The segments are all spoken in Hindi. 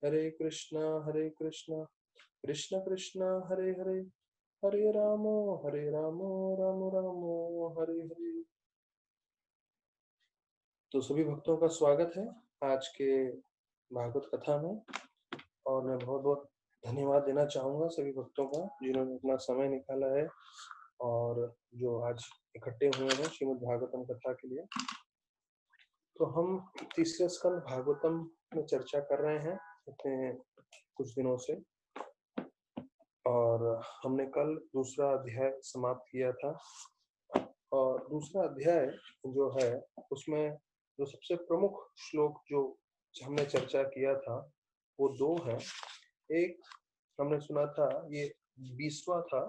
हरे कृष्णा कृष्ण कृष्ण हरे हरे, हरे रामो राम रामो हरे हरे। तो सभी भक्तों का स्वागत है आज के भागवत कथा में। और मैं बहुत बहुत धन्यवाद देना चाहूंगा सभी भक्तों का जिन्होंने अपना समय निकाला है और जो आज इकट्ठे हुए हैं श्रीमद् भागवतम कथा के लिए। तो हम तीसरे स्कंद भागवतम में चर्चा कर रहे हैं इतने कुछ दिनों से, और हमने कल दूसरा अध्याय समाप्त किया था। और दूसरा अध्याय जो है उसमें जो सबसे प्रमुख श्लोक जो हमने चर्चा किया था वो दो हैं। एक हमने सुना था ये 20वां था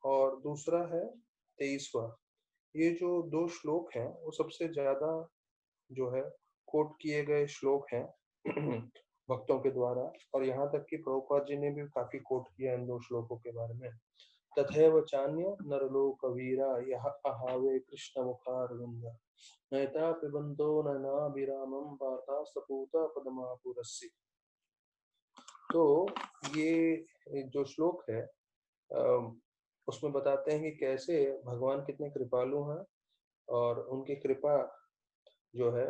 और दूसरा है 23वां। ये जो दो श्लोक हैं वो सबसे ज्यादा जो है कोट किए गए श्लोक हैं भक्तों के द्वारा। और यहाँ तक कि प्रभुपाद जी ने भी काफी कोट किया इन दो श्लोकों के बारे में। तथैव चान्य नरलोक वीरा यह अहावे कृष्ण मुखारविंद नयता पिबंतो नयनाभिरामं वाता सपूता पदमापुरस्य। तो ये जो श्लोक है उसमें बताते हैं कि कैसे भगवान कितने कृपालु हैं और उनकी कृपा जो है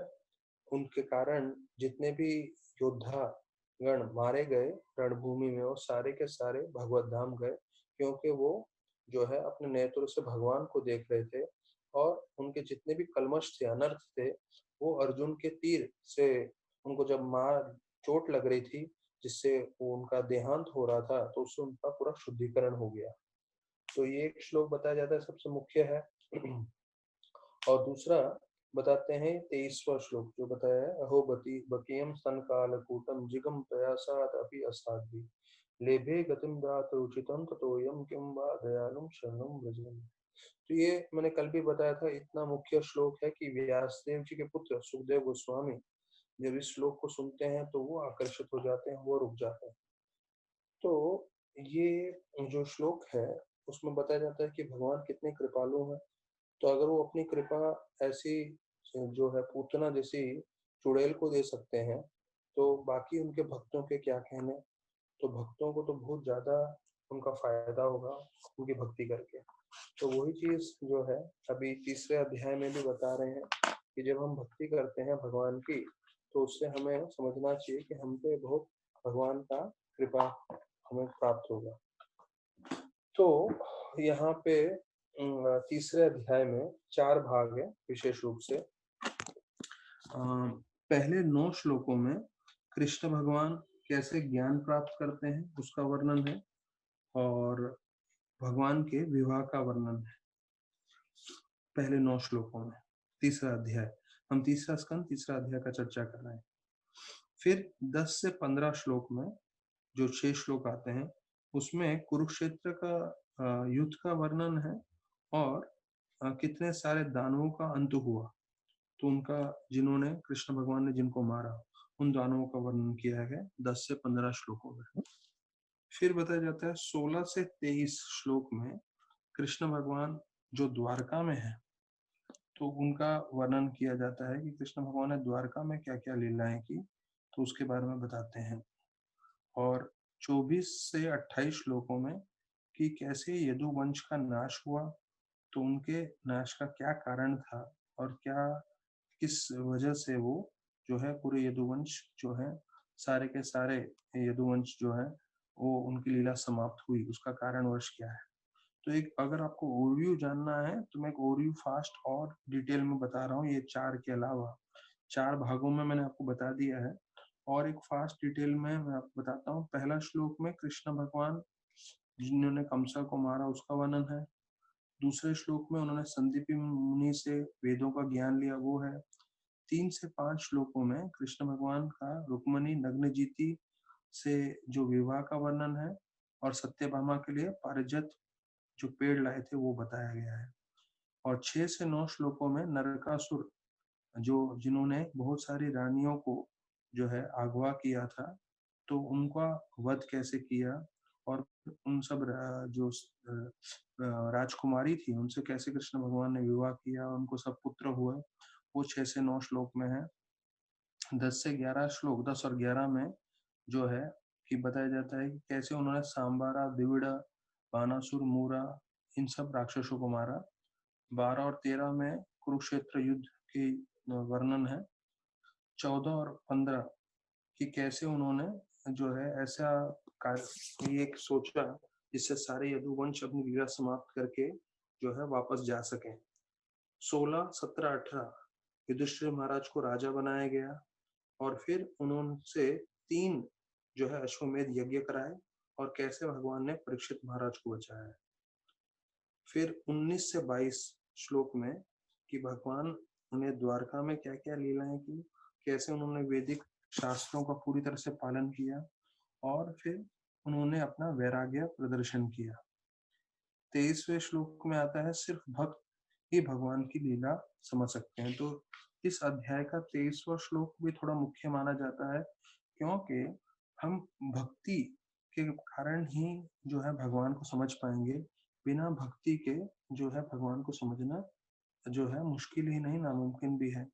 उनके कारण जितने भी योद्धा गण मारे गए रणभूमि में वो सारे के सारे भगवत धाम गए, क्योंकि वो जो है अपने नेत्र से भगवान को देख रहे थे। और उनके जितने भी कल्मश थे अनर्थ थे वो अर्जुन के तीर से उनको जब मार चोट लग रही थी जिससे वो उनका देहांत हो रहा था तो उससे उनका पूरा शुद्धिकरण हो गया। तो ये एक श्लोक बताया जाता है सबसे मुख्य है। और दूसरा बताते हैं 23वां श्लोक जो बताया है अहोबती बकीयम स्तन कालकूटम जिगम प्रयासात अपि अस्ताद्भि लेभे गतिम दात उचितम ततोयम किम वा दयालुम शरणम व्रजम। तो ये मैंने कल भी बताया था, इतना मुख्य श्लोक है कि व्यासदेव जी के पुत्र सुखदेव गोस्वामी जब इस श्लोक को सुनते हैं तो वो आकर्षित हो जाते हैं, वो रुक जाते हैं। तो ये जो श्लोक है उसमें बताया जाता है कि भगवान कितने कृपालु हैं। तो अगर वो अपनी कृपा ऐसी जो है पूतना जैसी चुड़ैल को दे सकते हैं तो बाकी उनके भक्तों के क्या कहने। तो भक्तों को तो बहुत ज्यादा उनका फायदा होगा उनकी भक्ति करके। तो वही चीज जो है अभी तीसरे अध्याय में भी बता रहे हैं कि जब हम भक्ति करते हैं भगवान की तो उससे हमें समझना चाहिए कि हम पे बहुत भगवान का कृपा हमें प्राप्त होगा। तो यहाँ पे तीसरे अध्याय में 4 भाग है विशेष रूप से। पहले 9 श्लोकों में कृष्ण भगवान कैसे ज्ञान प्राप्त करते हैं उसका वर्णन है और भगवान के विवाह का वर्णन है पहले 9 श्लोकों में। तीसरा अध्याय हम तीसरा स्कंद तीसरा अध्याय का चर्चा कर रहे हैं। फिर 10 से 15 श्लोक में जो 6 श्लोक आते हैं उसमें कुरुक्षेत्र का युद्ध का वर्णन है और कितने सारे दानवों का अंत हुआ, तो उनका जिन्होंने कृष्ण भगवान ने जिनको मारा उन दानवों का वर्णन किया है 10 से 15 श्लोकों में। फिर बताया जाता है 16 से 23 श्लोक में कृष्ण भगवान जो द्वारका में है तो उनका वर्णन किया जाता है कि कृष्ण भगवान ने द्वारका में क्या क्या लीलाएं की, तो उसके बारे में बताते हैं। और 24 से 28 श्लोकों में कि कैसे यदुवंश का नाश हुआ, तो उनके नाश का क्या कारण था और क्या किस वजह से वो जो है पूरे यदुवंश जो है सारे के सारे यदुवंश जो है वो उनकी लीला समाप्त हुई, उसका कारणवश क्या है। तो एक अगर आपको ओवरव्यू जानना है तो मैं एक ओवरव्यू फास्ट और डिटेल में बता रहा हूँ। ये 4 के अलावा 4 भागों में मैंने आपको बता दिया है और एक फास्ट डिटेल में मैं आपको बताता हूँ। पहला श्लोक में कृष्ण भगवान जिन्होंने कंसा को मारा उसका वर्णन है। दूसरे श्लोक में उन्होंने संदीपी मुनि से वेदों का ज्ञान लिया वो है। 3 से 5 श्लोकों में कृष्ण भगवान का रुक्मणी नग्नजीति से जो विवाह का वर्णन है और सत्यभामा के लिए पारिजात जो पेड़ लाए थे वो बताया गया है। और 6 से 9 श्लोकों में नरकासुर जो जिन्होंने बहुत सारी रानियों को जो है अगवा किया था तो उनका वध कैसे किया और उन सब जो राजकुमारी थी उनसे कैसे कृष्ण भगवान ने विवाह किया, उनको सब पुत्र हुए, वो 6 से 9 श्लोक में है। 10 से 11 श्लोक 10 और 11 में जो है कि बताया जाता है कि कैसे उन्होंने सांबारा, दिविड़ा, बानासुर, मूरा इन सब राक्षसों को मारा। 12 और 13 में कुरुक्षेत्र युद्ध की वर्णन है। 14 और 15 कि कैसे उन्होंने जो है ऐसा कार्य एक सोचा जिससे सारे यदुवंश अपनी लीला समाप्त करके जो है वापस जा सकें। 16, 17, 18 युधिष्ठिर महाराज को राजा बनाया गया और फिर उन्होंने 3 जो है अश्वमेध यज्ञ कराए और कैसे भगवान ने परीक्षित महाराज को बचाया। फिर 19 से 22 श्लोक में कि भगवान उन्हें द्वारका में क्या-क्या लीलाएं की, कैसे उन्होंने वैदिक शास्त्रों का पूरी तरह से पालन किया और फिर उन्होंने अपना वैराग्य प्रदर्शन किया। 23वें श्लोक में आता है सिर्फ भक्त ही भगवान की लीला समझ सकते हैं। तो इस अध्याय का 23वां श्लोक भी थोड़ा मुख्य माना जाता है क्योंकि हम भक्ति के कारण ही जो है भगवान को समझ पाएंगे। बिना भक्ति के जो है भगवान को समझना जो है मुश्किल ही नहीं नामुमकिन भी है।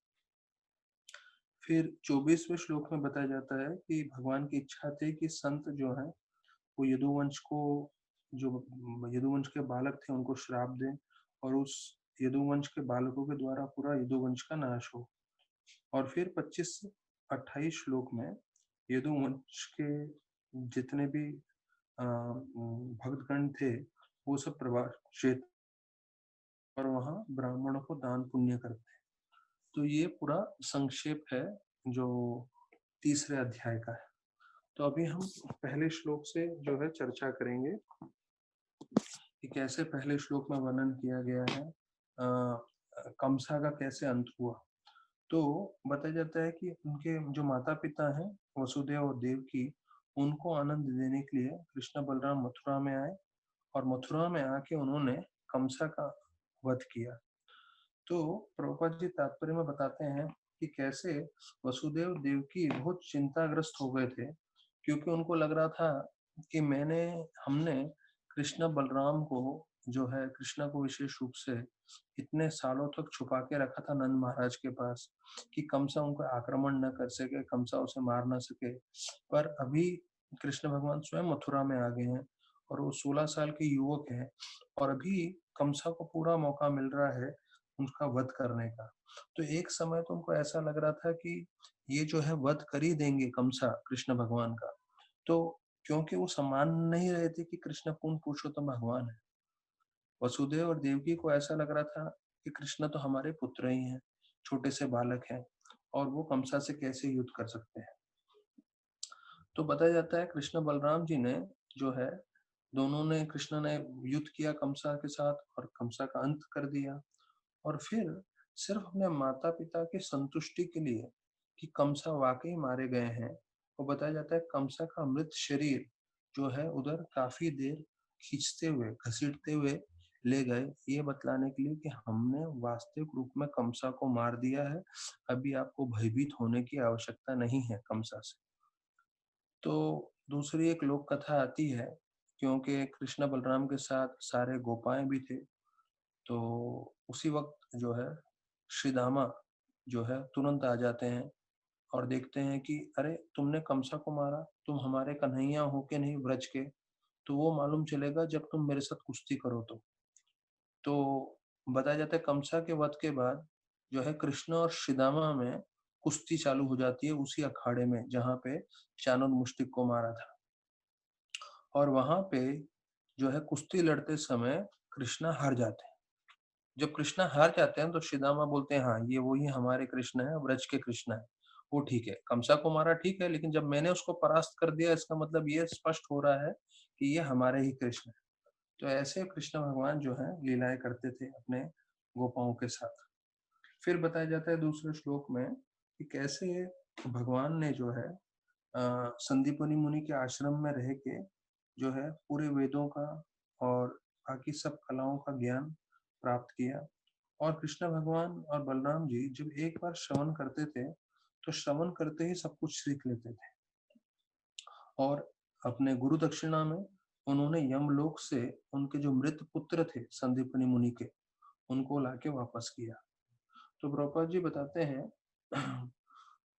फिर 24वें श्लोक में बताया जाता है कि भगवान की इच्छा थी कि संत जो है वो यदुवंश को जो यदुवंश के बालक थे उनको श्राप दें और उस यदुवंश के बालकों के द्वारा पूरा यदुवंश का नाश हो। और फिर 25 से 28 श्लोक में यदुवंश के जितने भी भक्तगण थे वो सब प्रवास क्षेत्र और वहाँ ब्राह्मणों को दान पुण्य करते हैं। तो ये पूरा संक्षेप है जो तीसरे अध्याय का है। तो अभी हम पहले श्लोक से जो है चर्चा करेंगे कि कैसे पहले श्लोक में वर्णन किया गया है कंसा का कैसे अंत हुआ। तो बताया जाता है कि उनके जो माता पिता हैं वसुदेव और देवकी उनको आनंद देने के लिए कृष्ण बलराम मथुरा में आए और मथुरा में आके उन्होंने कंसा का वध किया। तो प्रभुपाद जी तात्पर्य में बताते हैं कि कैसे वसुदेव देवकी बहुत चिंताग्रस्त हो गए थे क्योंकि उनको लग रहा था कि हमने कृष्ण बलराम को जो है कृष्ण को विशेष रूप से इतने सालों तक छुपा के रखा था नंद महाराज के पास कि कंसा उनको आक्रमण न कर सके, कंसा उसे मार न सके। पर अभी कृष्ण भगवान स्वयं मथुरा में आ गए हैं और वो 16 साल के युवक हैं और अभी कंसा को पूरा मौका मिल रहा है उनका वध करने का। तो एक समय तो उनको ऐसा लग रहा था कि ये जो है वध कर ही देंगे कंसा कृष्ण भगवान का। तो क्योंकि वो सम्मान नहीं रहे थे कि कृष्ण पूर्ण पुरुषोत्तम भगवान है। वसुदेव और देवकी को ऐसा लग रहा था कि कृष्ण तो हमारे पुत्र ही हैं, छोटे से बालक हैं और वो कंसा से कैसे युद्ध कर सकते हैं। तो बताया जाता है कृष्ण बलराम जी ने जो है दोनों ने कृष्ण ने युद्ध किया कंसा के साथ और कंसा का अंत कर दिया। और फिर सिर्फ अपने माता पिता की संतुष्टि के लिए कि कंसा वाकई मारे गए हैं, वो बताया जाता है कंसा का मृत शरीर जो है उधर काफी देर खींचते हुए घसीटते हुए ले गए ये बतलाने के लिए कि हमने वास्तविक रूप में कंसा को मार दिया है, अभी आपको भयभीत होने की आवश्यकता नहीं है कंसा से। तो दूसरी एक लोक कथा आती है क्योंकि कृष्ण बलराम के साथ सारे गोपाएं भी थे। तो उसी वक्त जो है श्री दामा जो है तुरंत आ जाते हैं और देखते हैं कि अरे तुमने कंसा को मारा, तुम हमारे कन्हैया हो के नहीं ब्रज के, तो वो मालूम चलेगा जब तुम मेरे साथ कुश्ती करो तो बताया जाता है कंसा के वध के बाद जो है कृष्ण और श्रीदामा में कुश्ती चालू हो जाती है उसी अखाड़े में जहाँ पे चाणूर मुष्टिक को मारा था। और वहां पे जो है कुश्ती लड़ते समय कृष्णा हार जाते हैं। जब कृष्णा हार जाते हैं तो श्रीदामा बोलते हैं हाँ ये वही हमारे कृष्ण है, ब्रज के कृष्ण है। वो ठीक है, कंसा को मारा ठीक है, लेकिन जब मैंने उसको परास्त कर दिया इसका मतलब ये स्पष्ट हो रहा है कि ये हमारे ही कृष्ण है। तो ऐसे कृष्ण भगवान जो है लीलाएं करते थे अपने गोपाओं के साथ। फिर बताया जाता है दूसरे श्लोक में कि कैसे भगवान ने जो है संदीपनी मुनि के आश्रम में रह के जो है पूरे वेदों का और बाकी सब कलाओं का ज्ञान प्राप्त किया। और कृष्ण भगवान और बलराम जी जब एक बार श्रवण करते थे तो श्रवण करते ही सब कुछ सीख लेते थे और अपने गुरु दक्षिणा में उन्होंने यमलोक से उनके जो मृत पुत्र थे संदीपनी मुनि के उनको लाके वापस किया। तो प्रभुपाद जी बताते हैं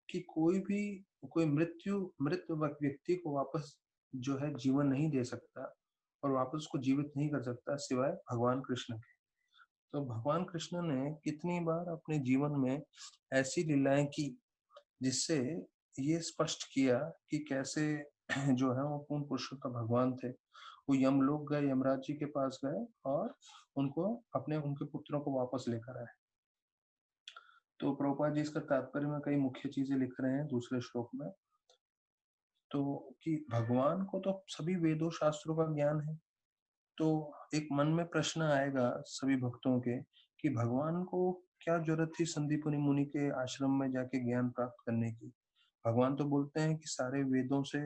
कि कोई मृत व्यक्ति को वापस जो है जीवन नहीं दे सकता और वापस उसको जीवित नहीं कर सकता सिवाय भगवान कृष्ण के। तो भगवान कृष्ण ने कितनी बार अपने जीवन में ऐसी लीलाएं की जिससे ये स्पष्ट किया कि कैसे जो है वो पूर्ण पुरुषोत्तम भगवान थे। वो यमलोक गए, यमराज जी के पास गए और उनको उनके पुत्रों को वापस लेकर आए। तो प्रभुपाद जी इसका तात्पर्य में कई मुख्य चीजें लिख रहे हैं दूसरे श्लोक में। तो कि भगवान को तो सभी वेदों शास्त्रों का ज्ञान है। तो एक मन में प्रश्न आएगा सभी भक्तों के कि भगवान को क्या जरूरत थी संदीपनि मुनि के आश्रम में जाके ज्ञान प्राप्त करने की। भगवान तो बोलते हैं कि सारे वेदों से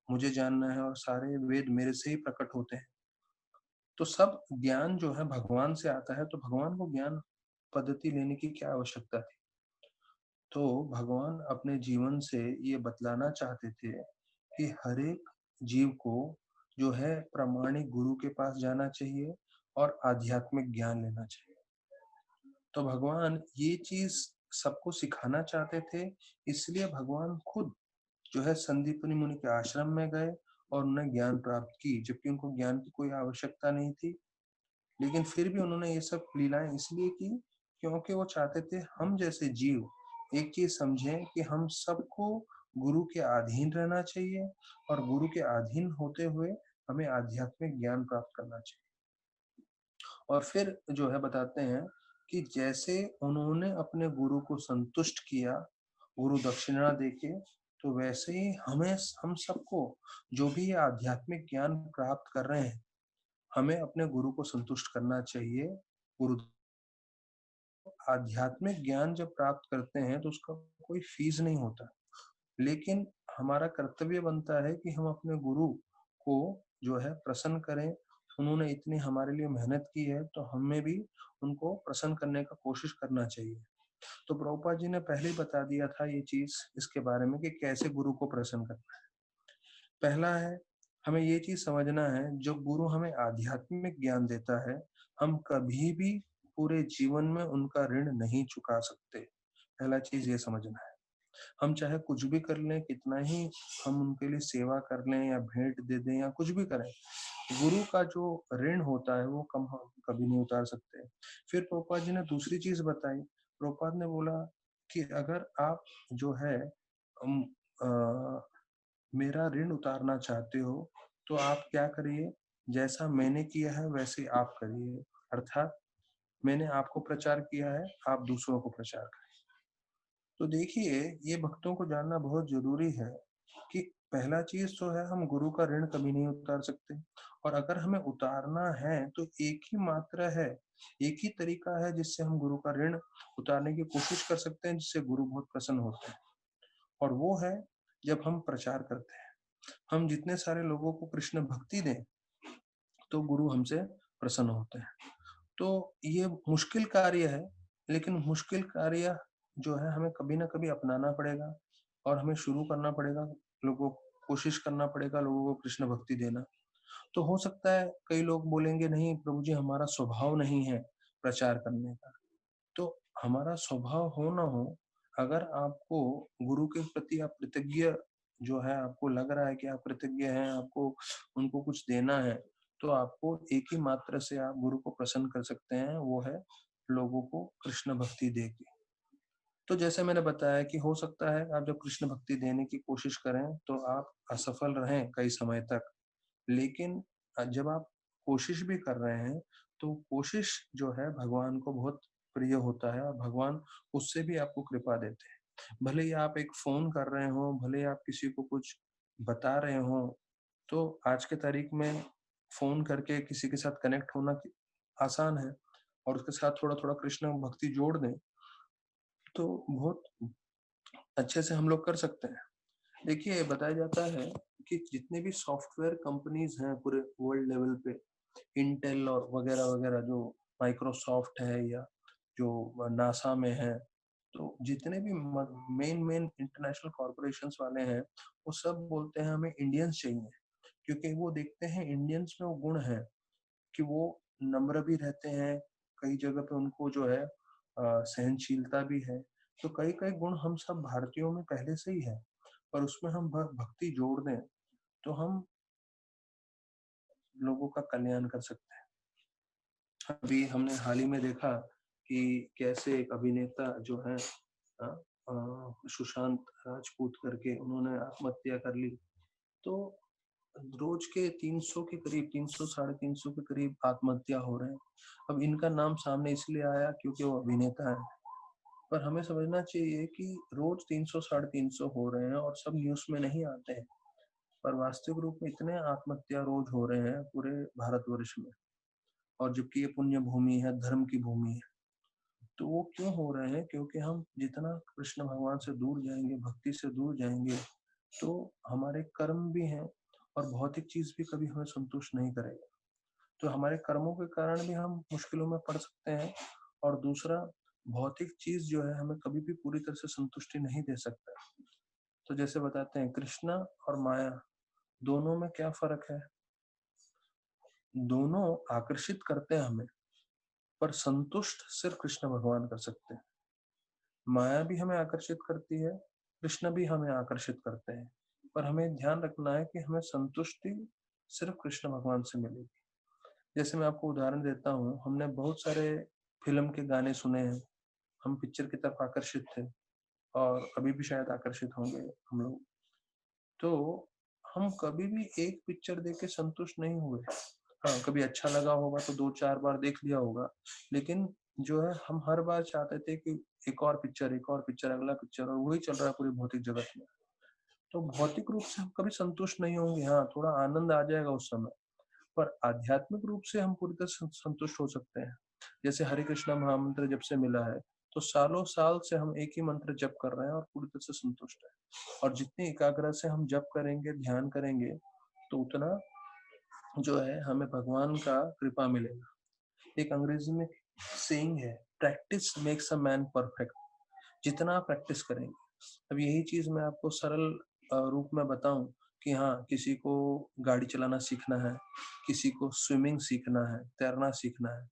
मुझे जानना है और सारे वेद मेरे से ही प्रकट होते हैं। तो सब ज्ञान जो है भगवान से आता है, तो भगवान को ज्ञान पद्धति लेने की क्या आवश्यकता थी। तो भगवान अपने जीवन से ये बतलाना चाहते थे कि हर एक जीव को जो है प्रामाणिक गुरु के पास जाना चाहिए और आध्यात्मिक ज्ञान लेना चाहिए। तो भगवान ये चीज सबको सिखाना चाहते थे, इसलिए भगवान खुद जो है संदीपनि मुनि के आश्रम में गए और उन्हें ज्ञान प्राप्त की, जबकि उनको ज्ञान की कोई आवश्यकता नहीं थी। लेकिन फिर भी उन्होंने ये सब लीलाएं इसलिए की क्योंकि वो चाहते थे हम जैसे जीव एक चीज समझें कि हम सबको गुरु के अधीन रहना चाहिए और गुरु के अधीन होते हुए हमें आध्यात्मिक ज्ञान प्राप्त करना चाहिए। और फिर जो है बताते हैं कि जैसे उन्होंने अपने गुरु को संतुष्ट किया गुरु दक्षिणा देके, तो वैसे ही हम सबको जो भी ये आध्यात्मिक ज्ञान प्राप्त कर रहे हैं हमें अपने गुरु को संतुष्ट करना चाहिए। गुरु आध्यात्मिक ज्ञान जब प्राप्त करते हैं तो उसका कोई फीस नहीं होता, लेकिन हमारा कर्तव्य बनता है कि हम अपने गुरु को जो है प्रसन्न करें। उन्होंने इतनी हमारे लिए मेहनत की है तो हमें भी उनको प्रसन्न करने का कोशिश करना चाहिए। तो प्रभुपाद जी ने पहले ही बता दिया था ये चीज इसके बारे में कि कैसे गुरु को प्रसन्न करना है। पहला है हमें ये चीज समझना है जो गुरु हमें आध्यात्मिक ज्ञान देता है हम कभी भी पूरे जीवन में उनका ऋण नहीं चुका सकते। पहला चीज ये समझना है। हम चाहे कुछ भी कर लें, कितना ही हम उनके लिए सेवा कर लें या भेंट दे दें या कुछ भी करें, गुरु का जो ऋण होता है वो कम हम कभी नहीं उतार सकते। फिर प्रभुपाद जी ने दूसरी चीज बताई। प्रभुपाद ने बोला कि अगर आप जो है अम, अ, मेरा ऋण उतारना चाहते हो तो आप क्या करिए, जैसा मैंने किया है वैसे आप करिए। अर्थात मैंने आपको प्रचार किया है, आप दूसरों को प्रचार करें। तो देखिए ये भक्तों को जानना बहुत जरूरी है कि पहला चीज तो है हम गुरु का ऋण कभी नहीं उतार सकते, और अगर हमें उतारना है तो एक ही मात्रा है, एक ही तरीका है जिससे हम गुरु का ऋण उतारने की कोशिश कर सकते हैं, जिससे गुरु बहुत प्रसन्न होते हैं। और वो है जब हम प्रचार करते हैं। हम जितने सारे लोगों को कृष्ण भक्ति दें तो गुरु हमसे प्रसन्न होते हैं। तो ये मुश्किल कार्य है, लेकिन मुश्किल कार्य जो है हमें कभी ना कभी अपनाना पड़ेगा और हमें शुरू करना पड़ेगा, लोगों को कोशिश करना पड़ेगा लोगों को कृष्ण भक्ति देना। तो हो सकता है कई लोग बोलेंगे नहीं प्रभु जी हमारा स्वभाव नहीं है प्रचार करने का। तो हमारा स्वभाव हो ना हो, अगर आपको गुरु के प्रति आप कृतज्ञ जो है आपको लग रहा है कि आप कृतज्ञ हैं, आपको उनको कुछ देना है, तो आपको एक ही मात्र से आप गुरु को प्रसन्न कर सकते हैं, वो है लोगों को कृष्ण भक्ति देके। तो जैसे मैंने बताया कि हो सकता है आप जब कृष्ण भक्ति देने की कोशिश करें तो आप असफल रहें कई समय तक, लेकिन जब आप कोशिश भी कर रहे हैं तो कोशिश जो है भगवान को बहुत प्रिय होता है और भगवान उससे भी आपको कृपा देते हैं। भले ही आप एक फोन कर रहे हो, भले ही आप किसी को कुछ बता रहे हो, तो आज के तारीख में फोन करके किसी के साथ कनेक्ट होना आसान है, और उसके साथ थोड़ा थोड़ा कृष्ण भक्ति जोड़ दें तो बहुत अच्छे से हम लोग कर सकते हैं। देखिए बताया जाता है कि जितने भी सॉफ्टवेयर कंपनीज हैं पूरे वर्ल्ड लेवल पे, इंटेल और वगैरह वगैरह, जो माइक्रोसॉफ्ट है या जो नासा में है, तो जितने भी मेन मेन इंटरनेशनल कॉरपोरेशंस वाले हैं वो सब बोलते हैं हमें इंडियंस चाहिए, क्योंकि वो देखते हैं इंडियंस में वो गुण है कि वो नम्र भी रहते हैं, कई जगह पे उनको जो है सहनशीलता भी है, तो कई कई गुण हम सब भारतीयों में पहले से ही है, पर उसमें हम भक्ति जोड़ दें तो हम लोगों का कल्याण कर सकते हैं। अभी हमने हाल ही में देखा कि कैसे एक अभिनेता जो है सुशांत राजपूत करके, उन्होंने आत्महत्या कर ली। तो रोज के 300 के करीब, 300 साढ़े 300 के करीब आत्महत्या हो रहे हैं। अब इनका नाम सामने इसलिए आया क्योंकि वो अभिनेता है, पर हमें समझना चाहिए कि रोज 300 साढ़े 300 हो रहे हैं और सब न्यूज में नहीं आते हैं, पर वास्तविक रूप में इतने आत्महत्या रोज हो रहे हैं पूरे भारतवर्ष में, और जबकि ये पुण्य भूमि है, धर्म की भूमि है। तो वो क्यों हो रहे हैं? क्योंकि हम जितना कृष्ण भगवान से दूर जाएंगे, भक्ति से दूर जाएंगे, तो हमारे कर्म भी हैं और भौतिक चीज भी कभी हमें संतुष्ट नहीं करेगा। तो हमारे कर्मों के कारण भी हम मुश्किलों में पड़ सकते हैं, और दूसरा, भौतिक चीज जो है हमें कभी भी पूरी तरह से संतुष्टि नहीं दे सकता। तो जैसे बताते हैं, कृष्णा और माया दोनों में क्या फर्क है? दोनों आकर्षित करते हैं हमें, पर संतुष्ट सिर्फ कृष्ण भगवान कर सकते हैं। माया भी हमें आकर्षित करती है, कृष्ण भी हमें आकर्षित करते हैं, पर हमें ध्यान रखना है कि हमें संतुष्टि सिर्फ कृष्ण भगवान से मिलेगी। जैसे मैं आपको उदाहरण देता हूँ, हमने बहुत सारे फिल्म के गाने सुने हैं, हम पिक्चर की तरफ आकर्षित थे, और अभी भी शायद आकर्षित होंगे हम लोग। तो हम कभी भी एक पिक्चर देख के संतुष्ट नहीं हुए। हाँ, कभी अच्छा लगा होगा तो 2-4 बार देख लिया होगा, लेकिन जो है हम हर बार चाहते थे कि एक और पिक्चर, एक और पिक्चर, अगला पिक्चर, और वही चल रहा है पूरी भौतिक जगत में। तो भौतिक रूप से हम कभी संतुष्ट नहीं होंगे। हाँ, थोड़ा आनंद आ जाएगा उस समय, पर आध्यात्मिक रूप से हम पूरी तरह से संतुष्ट हो सकते हैं। जैसे हरे कृष्णा महामंत्र जब से मिला है, तो सालों साल से हम एक ही मंत्र जप कर रहे हैं और पूरी तरह से संतुष्ट है। और जितनी एकाग्रता से हम जप करेंगे, ध्यान करेंगे, तो उतना जो है हमें भगवान का कृपा मिलेगा। एक अंग्रेजी में सेइंग है, practice makes a man perfect. जितना आप प्रैक्टिस करेंगे, अब यही चीज मैं आपको सरल रूप में बताऊं कि हाँ, किसी को गाड़ी चलाना सीखना है, किसी को स्विमिंग सीखना है, तैरना सीखना है,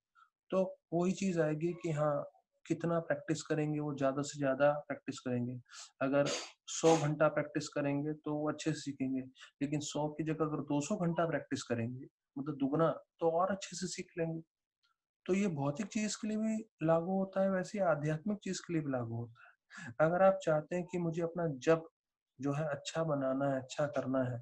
तो वही चीज आएगी कि हाँ, कितना प्रैक्टिस करेंगे, वो ज्यादा से ज्यादा प्रैक्टिस करेंगे। अगर 100 घंटा प्रैक्टिस करेंगे तो वो अच्छे से सीखेंगे, लेकिन 100 की जगह अगर 200 घंटा प्रैक्टिस करेंगे, मतलब दुगना, तो और अच्छे से सीख लेंगे। तो ये भौतिक चीज के लिए भी लागू होता है, वैसे ही आध्यात्मिक चीज के लिए भी लागू होता है। अगर आप चाहते हैं कि मुझे अपना जप जो है अच्छा बनाना है, अच्छा करना है,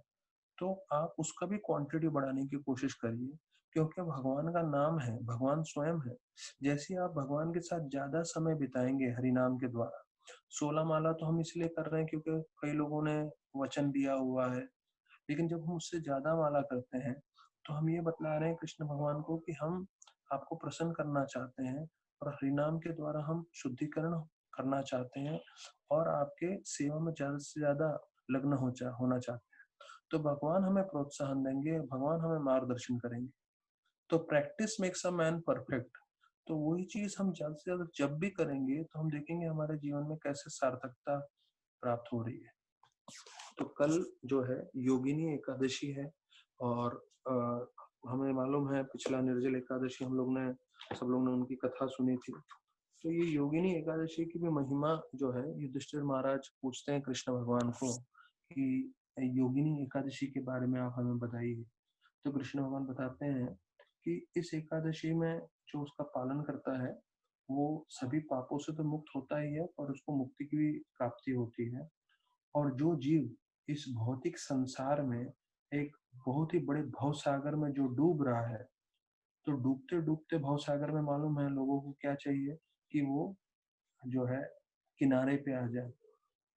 तो आप उसका भी क्वांटिटी बढ़ाने की कोशिश करिए, क्योंकि भगवान का नाम है, भगवान स्वयं है। जैसे आप भगवान के साथ ज्यादा समय बिताएंगे हरि नाम के द्वारा, 16 माला तो हम इसलिए कर रहे हैं क्योंकि कई लोगों ने वचन दिया हुआ है, लेकिन जब हम उससे ज्यादा माला करते हैं, तो हम ये बतला रहे हैं कृष्ण भगवान को कि हम आपको प्रसन्न करना चाहते हैं, और हरिनाम के द्वारा हम शुद्धिकरण करना चाहते हैं, और आपके सेवा में ज्यादा से ज्यादा लग्न होना चाहते हैं। तो भगवान हमें प्रोत्साहन देंगे, भगवान हमें मार्गदर्शन करेंगे। तो practice makes a man perfect. तो वही चीज हम ज्यादा से ज्यादा जब भी करेंगे, तो हम देखेंगे हमारे जीवन में कैसे सार्थकता प्राप्त हो रही है। तो कल जो है योगिनी एकादशी है, और हमें मालूम है पिछला निर्जल एकादशी हम लोग ने, सब लोग ने उनकी कथा सुनी थी। तो ये योगिनी एकादशी की भी महिमा जो है, युधिष्ठिर महाराज पूछते हैं कृष्ण भगवान को कि योगिनी एकादशी के बारे में आप हमें बताइए। तो कृष्ण भगवान बताते हैं कि इस एकादशी में जो उसका पालन करता है, वो सभी पापों से तो मुक्त होता ही है, और उसको मुक्ति की भी प्राप्ति होती है। और जो जीव इस भौतिक संसार में एक बहुत ही बड़े भव सागर में जो डूब रहा है, तो डूबते डूबते भव सागर में मालूम है लोगों को क्या चाहिए, कि वो जो है किनारे पे आ जाए,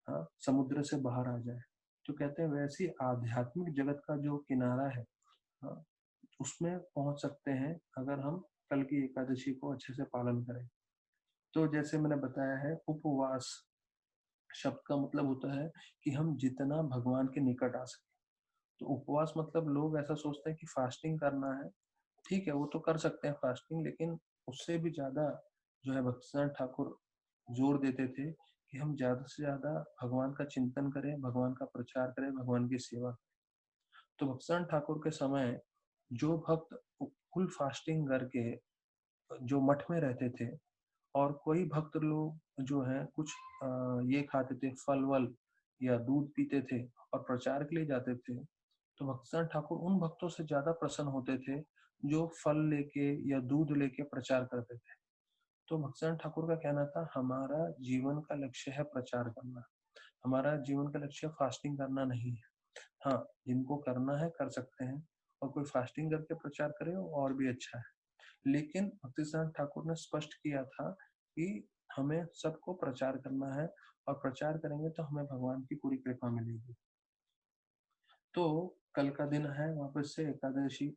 हाँ, समुद्र से बाहर आ जाए। तो कहते हैं वैसी आध्यात्मिक जगत का जो किनारा है, हाँ, उसमें पहुंच सकते हैं अगर हम कल की एकादशी को अच्छे से पालन करें। तो जैसे मैंने बताया है, उपवास शब्द का मतलब होता है कि हम जितना भगवान के निकट आ सके। तो उपवास मतलब लोग ऐसा सोचते हैं कि फास्टिंग करना है, ठीक है, वो तो कर सकते हैं फास्टिंग, लेकिन उससे भी ज्यादा जो है भक्तिनाथ ठाकुर जोर देते थे कि हम ज्यादा से ज्यादा भगवान का चिंतन करें, भगवान का प्रचार करें, भगवान की सेवा करें। तो भक्तिनाथ ठाकुर के समय जो भक्त फुल फास्टिंग करके जो मठ में रहते थे, और कोई भक्त लोग जो है कुछ ये खाते थे, फल-वल या दूध पीते थे और प्रचार के लिए जाते थे, तो भक्तिसिद्धांत ठाकुर उन भक्तों से ज़्यादा प्रसन्न होते थे, जो फल लेके या दूध लेके प्रचार करते थे। तो भक्तिसिद्धांत ठाकुर का कहना था, हमारा जीवन का लक्ष्य है प्रचार करना, हमारा जीवन का लक्ष्य फास्टिंग करना नहीं है। हाँ, जिनको करना है कर सकते हैं और कोई फास्टिंग करके प्रचार करे वो और भी अच्छा है। लेकिन भक्तिसिद्धांत ठाकुर ने स्पष्ट किया था कि हमें सबको प्रचार करना है और प्रचार करेंगे तो हमें भगवान की पूरी कृपा मिलेगी। तो कल का दिन है वापस से एकादशी,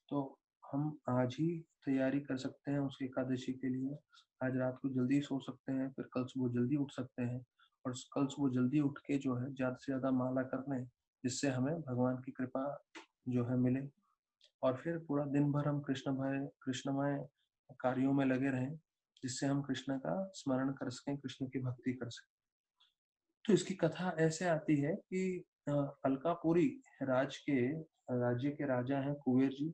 तो हम आज ही तैयारी कर सकते हैं उस एकादशी के लिए। आज रात को जल्दी सो सकते हैं, फिर कल सुबह जल्दी उठ सकते हैं और कल सुबह जल्दी उठ के जो है ज़्यादा से ज़्यादा माला कर लें, जिससे हमें भगवान की कृपा जो है मिले। और फिर पूरा दिन भर हम कृष्णमय कार्यों में लगे रहें, जिससे हम कृष्ण का स्मरण कर सकें, कृष्ण की भक्ति कर सकें। तो इसकी कथा ऐसे आती है कि अलकापुरी राज्य के राजा हैं कुबेर जी,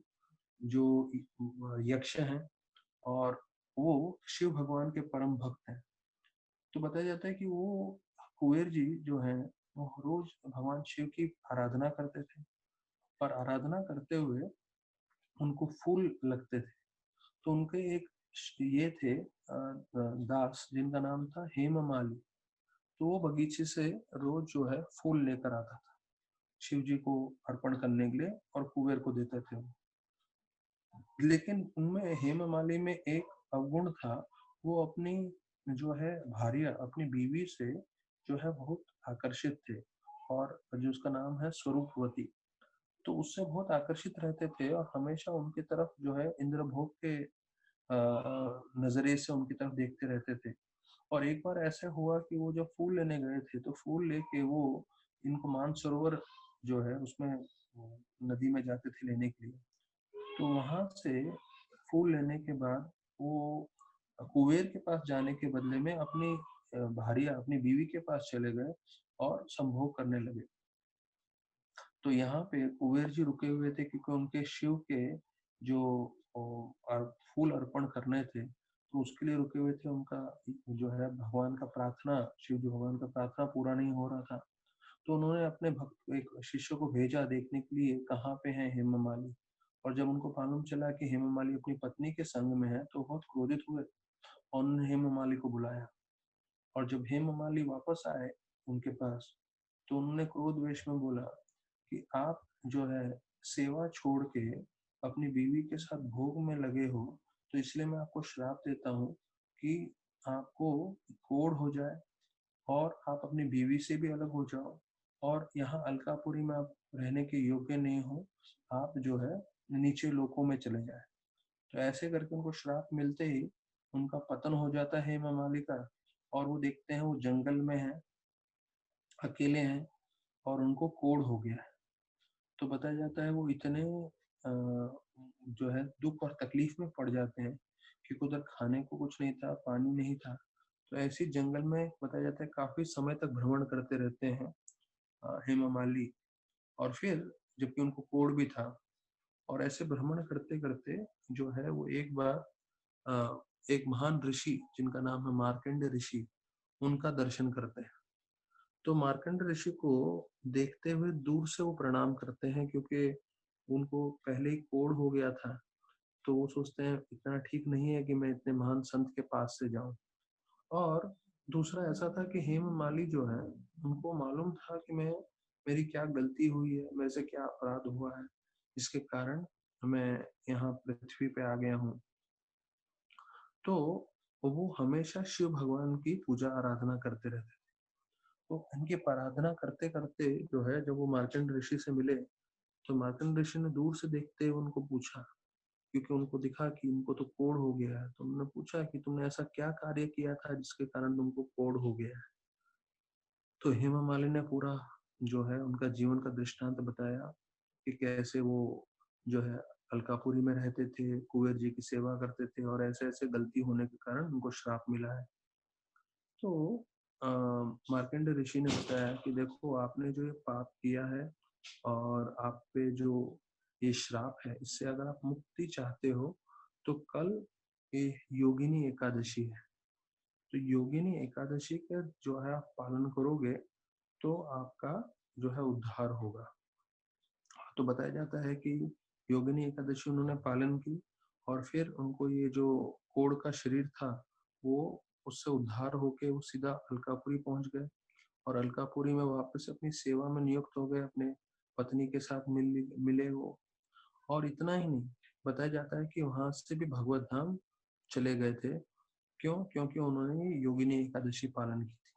जो यक्ष हैं और वो शिव भगवान के परम भक्त हैं। तो बताया जाता है कि वो कुबेर जी जो हैं, वो रोज भगवान शिव की आराधना करते थे और आराधना करते हुए उनको फूल लगते थे। तो उनके एक ये थे दास, जिनका नाम था हेममाली। तो वो बगीचे से रोज जो है फूल लेकर आता था शिव जी को अर्पण करने के लिए और कुबेर को देते थे वो। लेकिन उनमें हेममाली में एक अवगुण था, वो अपनी जो है भार्या, अपनी बीवी से जो है बहुत आकर्षित थे और जो उसका नाम है स्वरूपवती। तो उससे बहुत आकर्षित रहते थे और हमेशा उनकी तरफ जो है इंद्रभोग के नजरिए से उनकी तरफ देखते रहते थे। और एक बार ऐसा हुआ कि वो जब फूल लेने गए थे, तो फूल लेके वो इनको मानसरोवर जो है उसमें नदी में जाते थे लेने के लिए। तो वहां से फूल लेने के बाद वो कुबेर के पास जाने के बदले में अपनी भारिया, अपनी बीवी के पास चले गए और संभोग करने लगे। तो यहाँ पे कुबेर जी रुके हुए थे, क्योंकि उनके शिव के जो फूल अर्पण करने थे, तो उसके लिए रुके हुए थे। उनका जो है भगवान का प्रार्थना, शिव जी भगवान का प्रार्थना पूरा नहीं हो रहा था। तो उन्होंने अपने भक्त एक शिष्य को भेजा देखने के लिए कहाँ पे है हेममाली। और जब उनको मालूम चला कि हेममाली अपनी पत्नी के संग में है, तो बहुत क्रोधित हुए और उन्होंने हेममाली को बुलाया। और जब हेममाली वापस आए उनके पास, तो उन्होंने क्रोध वेश में बोला कि आप जो है सेवा छोड़ के अपनी बीवी के साथ भोग में लगे हो, तो इसलिए मैं आपको श्राप देता हूँ कि आपको कोढ़ हो जाए और आप अपनी बीवी से भी अलग हो जाओ और यहाँ अलकापुरी में आप रहने के योग्य नहीं हो, आप जो है नीचे लोकों में चले जाए। तो ऐसे करके उनको श्राप मिलते ही उनका पतन हो जाता है हेमामाली का। और वो देखते हैं वो जंगल में है, अकेले हैं और उनको कोढ़ हो गया है। तो बताया जाता है वो इतने जो है दुख और तकलीफ में पड़ जाते हैं, क्योंकि उधर खाने को कुछ नहीं था, पानी नहीं था। तो ऐसी जंगल में बताया जाता है काफी समय तक भ्रमण करते रहते हैं हेमा माली। और फिर जबकि उनको कोढ़ भी था, और ऐसे भ्रमण करते करते जो है वो एक बार एक महान ऋषि जिनका नाम है मार्कंड ऋषि, उनका दर्शन करते हैं। तो मार्कंड ऋषि को देखते हुए दूर से वो प्रणाम करते हैं, क्योंकि उनको पहले ही कोढ़ हो गया था। तो वो सोचते हैं इतना ठीक नहीं है कि मैं इतने महान संत के पास से जाऊं। और दूसरा ऐसा था कि हेम माली जो है, उनको मालूम था कि मैं मेरी क्या गलती हुई है, मेरे से क्या अपराध हुआ है, जिसके कारण मैं यहाँ पृथ्वी पे आ गया हूँ। तो वो हमेशा शिव भगवान की पूजा आराधना करते रहते। तो उनकी आराधना करते करते जो है जब वो मार्कंड ऋषि से मिले, तो मार्कंड ऋषि ने दूर से देखते हुए उनको पूछा, क्योंकि उनको दिखा कि उनको तो कोढ़ हो गया है। तो उन्होंने पूछा कि तुमने ऐसा क्या कार्य किया था जिसके कारण तुमको कोढ़ हो गया है। तो हेमा मालिनी ने पूरा जो है उनका जीवन का दृष्टांत बताया कि कैसे वो जो है अलकापुरी में रहते थे, कुबेर जी की सेवा करते थे और ऐसे ऐसे गलती होने के कारण उनको श्राप मिला है। तो मार्कंडेय ऋषि ने बताया कि देखो आपने जो ये पाप किया है और आप पे जो ये श्राप है, इससे अगर आप मुक्ति चाहते हो तो कल ये योगिनी एकादशी है। तो योगिनी एकादशी का जो है आप पालन करोगे तो आपका जो है उद्धार होगा। तो बताया जाता है कि योगिनी एकादशी उन्होंने पालन की और फिर उनको ये जो कोढ़ का शरीर था वो उससे उद्धार होके वो सीधा अलकापुरी पहुंच गए और अलकापुरी में वापस अपनी सेवा में नियुक्त हो गए, अपने पत्नी के साथ मिले वो। और इतना ही नहीं, बताया जाता है कि वहां से भी भगवत धाम चले गए थे। क्यों? क्योंकि उन्होंने योगिनी एकादशी पालन की थी।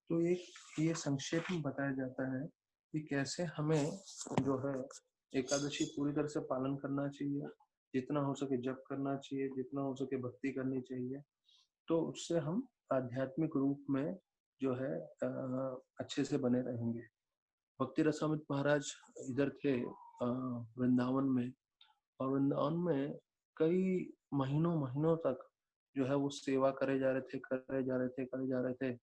तो एक ये संक्षेप में बताया जाता है कि कैसे हमें जो है एकादशी पूरी तरह से पालन करना चाहिए, जितना हो सके जप करना चाहिए, जितना हो सके भक्ति करनी चाहिए। तो उससे हम आध्यात्मिक रूप में जो है अच्छे से बने रहेंगे। भक्ति रसामृत महाराज इधर थे वृंदावन में, और वृंदावन में कई महीनों महीनों तक जो है वो सेवा करे जा रहे थे।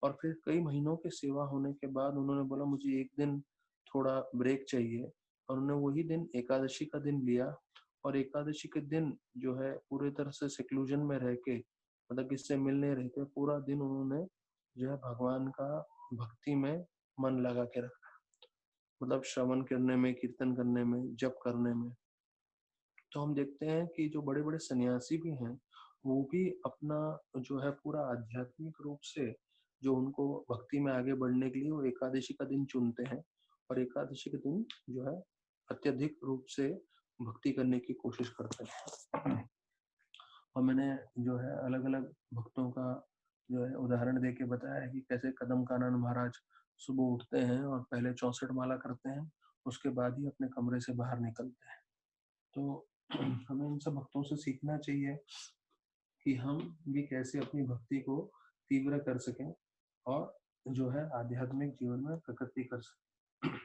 और फिर कई महीनों की सेवा होने के बाद उन्होंने बोला मुझे एक दिन थोड़ा ब्रेक चाहिए, और उन्होंने वही दिन एकादशी का दिन लिया। और एकादशी के दिन जो है पूरी तरह से सिक्लूजन में रह के, मतलब किससे मिल नहीं रहे थे, पूरा दिन उन्होंने जो है भगवान का भक्ति में मन लगा के रखा, मतलब श्रवण करने में, कीर्तन करने में, जप करने में। तो हम देखते हैं कि जो बड़े बड़े सन्यासी भी हैं वो भी अपना जो है पूरा आध्यात्मिक रूप से जो उनको भक्ति में आगे बढ़ने के लिए वो एकादशी का दिन चुनते हैं, और एकादशी के दिन जो है अत्यधिक रूप से भक्ति करने की कोशिश करते हैं। और मैंने जो है अलग अलग भक्तों का जो है उदाहरण दे के बताया है कि कैसे कदम कानन महाराज सुबह उठते हैं और पहले 64 माला करते हैं, उसके बाद ही अपने कमरे से बाहर निकलते हैं। तो हमें इन सब भक्तों से सीखना चाहिए कि हम भी कैसे अपनी भक्ति को तीव्र कर सकें और जो है आध्यात्मिक जीवन में प्रगति कर सकें।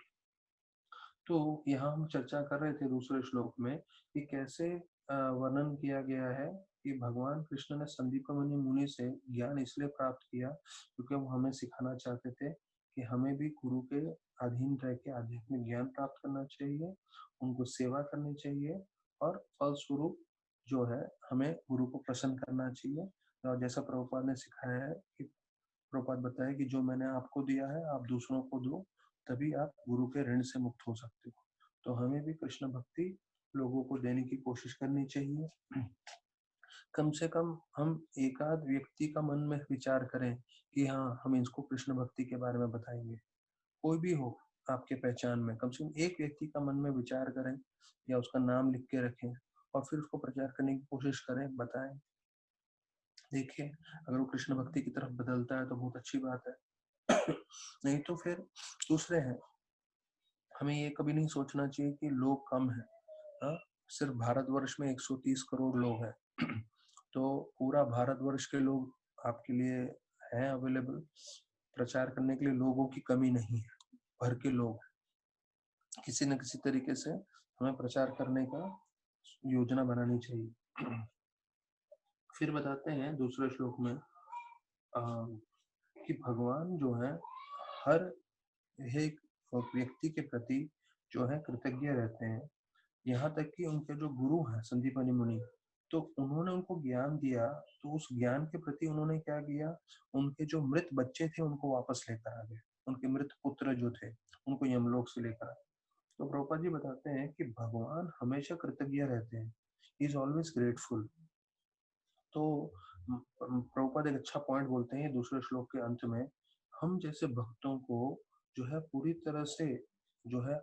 तो यहाँ हम चर्चा कर रहे थे दूसरे श्लोक में कि कैसे वर्णन किया गया है कि भगवान कृष्ण ने संदीपमणि मुनि से ज्ञान इसलिए प्राप्त किया क्योंकि वो हमें सिखाना चाहते थे कि हमें भी गुरु के अधीन रह के आध्यात्मिक ज्ञान प्राप्त करना चाहिए, उनको सेवा करनी चाहिए, और फलस्वरूप जो है हमें गुरु को प्रसन्न करना चाहिए। और जैसा प्रभुपाद ने सिखाया है कि प्रभुपाद बताया कि जो मैंने आपको दिया है आप दूसरों को दो, तभी आप गुरु के ऋण से मुक्त हो सकते हो। तो हमें भी कृष्ण भक्ति लोगों को देने की कोशिश करनी चाहिए। कम से कम हम एकाध व्यक्ति का मन में विचार करें कि हाँ हम इसको कृष्ण भक्ति के बारे में बताएंगे। कोई भी हो आपके पहचान में, कम से कम एक व्यक्ति का मन में विचार करें या उसका नाम लिख के रखें और फिर उसको प्रचार करने की कोशिश करें, बताएं। देखिए अगर वो कृष्ण भक्ति की तरफ बदलता है तो बहुत अच्छी बात है। नहीं तो फिर दूसरे हैं। हमें ये कभी नहीं सोचना चाहिए कि लोग कम हैं। हाँ, सिर्फ भारतवर्ष में 130 करोड़ लोग हैं। तो पूरा भारतवर्ष के लोग आपके लिए हैं अवेलेबल, प्रचार करने के लिए लोगों की कमी नहीं है, भर के लोग। किसी न किसी तरीके से हमें प्रचार करने का योजना बनानी चाहिए। फिर बताते हैं दूसरे श्लोक में कि भगवान जो है हर एक व्यक्ति के प्रति जो है कृतज्ञ रहते हैं। यहाँ तक कि उनके जो गुरु हैं संदीपनी मुनि, तो उन्होंने उनको ज्ञान दिया, तो उस ज्ञान के प्रति उन्होंने क्या किया, उनके जो मृत बच्चे थे उनको वापस लेकर आ गए, उनके मृत पुत्र जो थे उनको यमलोक से लेकर आए। तो प्रभुपाद जी बताते हैं कि भगवान हमेशा कृतज्ञ रहते हैं, इज ऑलवेज ग्रेटफुल। तो प्रभुपाद एक अच्छा पॉइंट बोलते हैं दूसरे श्लोक के अंत में, हम जैसे भक्तों को जो है पूरी तरह से जो है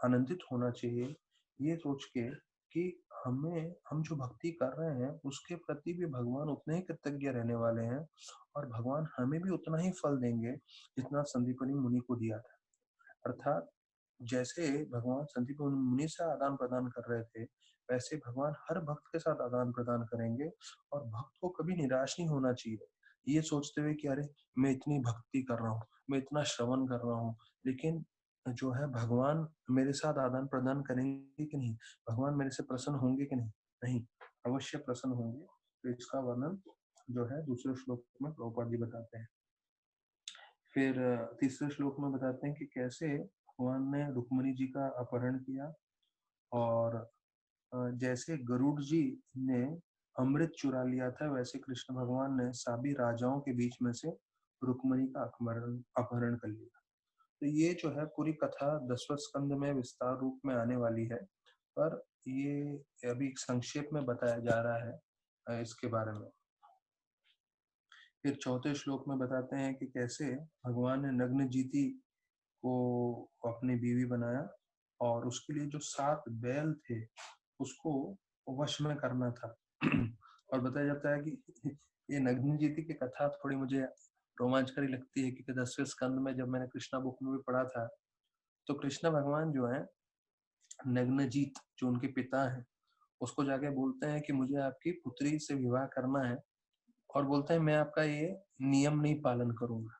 आनंदित होना चाहिए, ये सोच के कि हम जो भक्ति कर रहे हैं उसके प्रति भी भगवान उतने ही कृतज्ञ रहने वाले हैं, और भगवान हमें भी उतना ही फल देंगे जितना संदीपनी मुनि को दिया था। अर्थात जैसे भगवान संदीप मुनि से आदान प्रदान कर रहे थे, वैसे भगवान हर भक्त के साथ आदान प्रदान करेंगे। और भक्त को कभी निराश नहीं होना चाहिए, ये सोचते हुए कि अरे मैं इतनी भक्ति कर रहा हूँ, मैं इतना श्रवण कर रहा हूँ, लेकिन जो है भगवान मेरे साथ आदान प्रदान करेंगे कि नहीं, भगवान मेरे से प्रसन्न होंगे कि नहीं। नहीं, अवश्य प्रसन्न होंगे। तो इसका वर्णन जो है दूसरे श्लोक में प्रभुपाद जी बताते हैं। फिर तीसरे श्लोक में बताते हैं कि कैसे भगवान ने रुक्मणी जी का अपहरण किया, और जैसे गरुड़ जी ने अमृत चुरा लिया था, वैसे कृष्ण भगवान ने सभी राजाओं के बीच में से रुक्मणी का अपहरण अपहरण कर लिया। तो ये जो है पूरी कथा 10वें स्कंद में विस्तार रूप में आने वाली है, पर ये अभी संक्षेप में बताया जा रहा है इसके बारे में। फिर चौथे श्लोक में बताते हैं कि कैसे भगवान ने नग्नजीति को अपनी बीवी बनाया और उसके लिए जो 7 बैल थे उसको वश में करना था। और बताया जाता है कि ये नग्नजीति की कथा थोड़ी मुझे रोमांचकारी लगती है, क्योंकि 10वें स्कंद में जब मैंने कृष्णा बुक में भी पढ़ा था, तो कृष्ण भगवान जो है नग्नजीत जो उनके पिता हैं उसको जाके बोलते हैं कि मुझे आपकी पुत्री से विवाह करना है, और बोलते हैं मैं आपका ये नियम नहीं पालन करूंगा।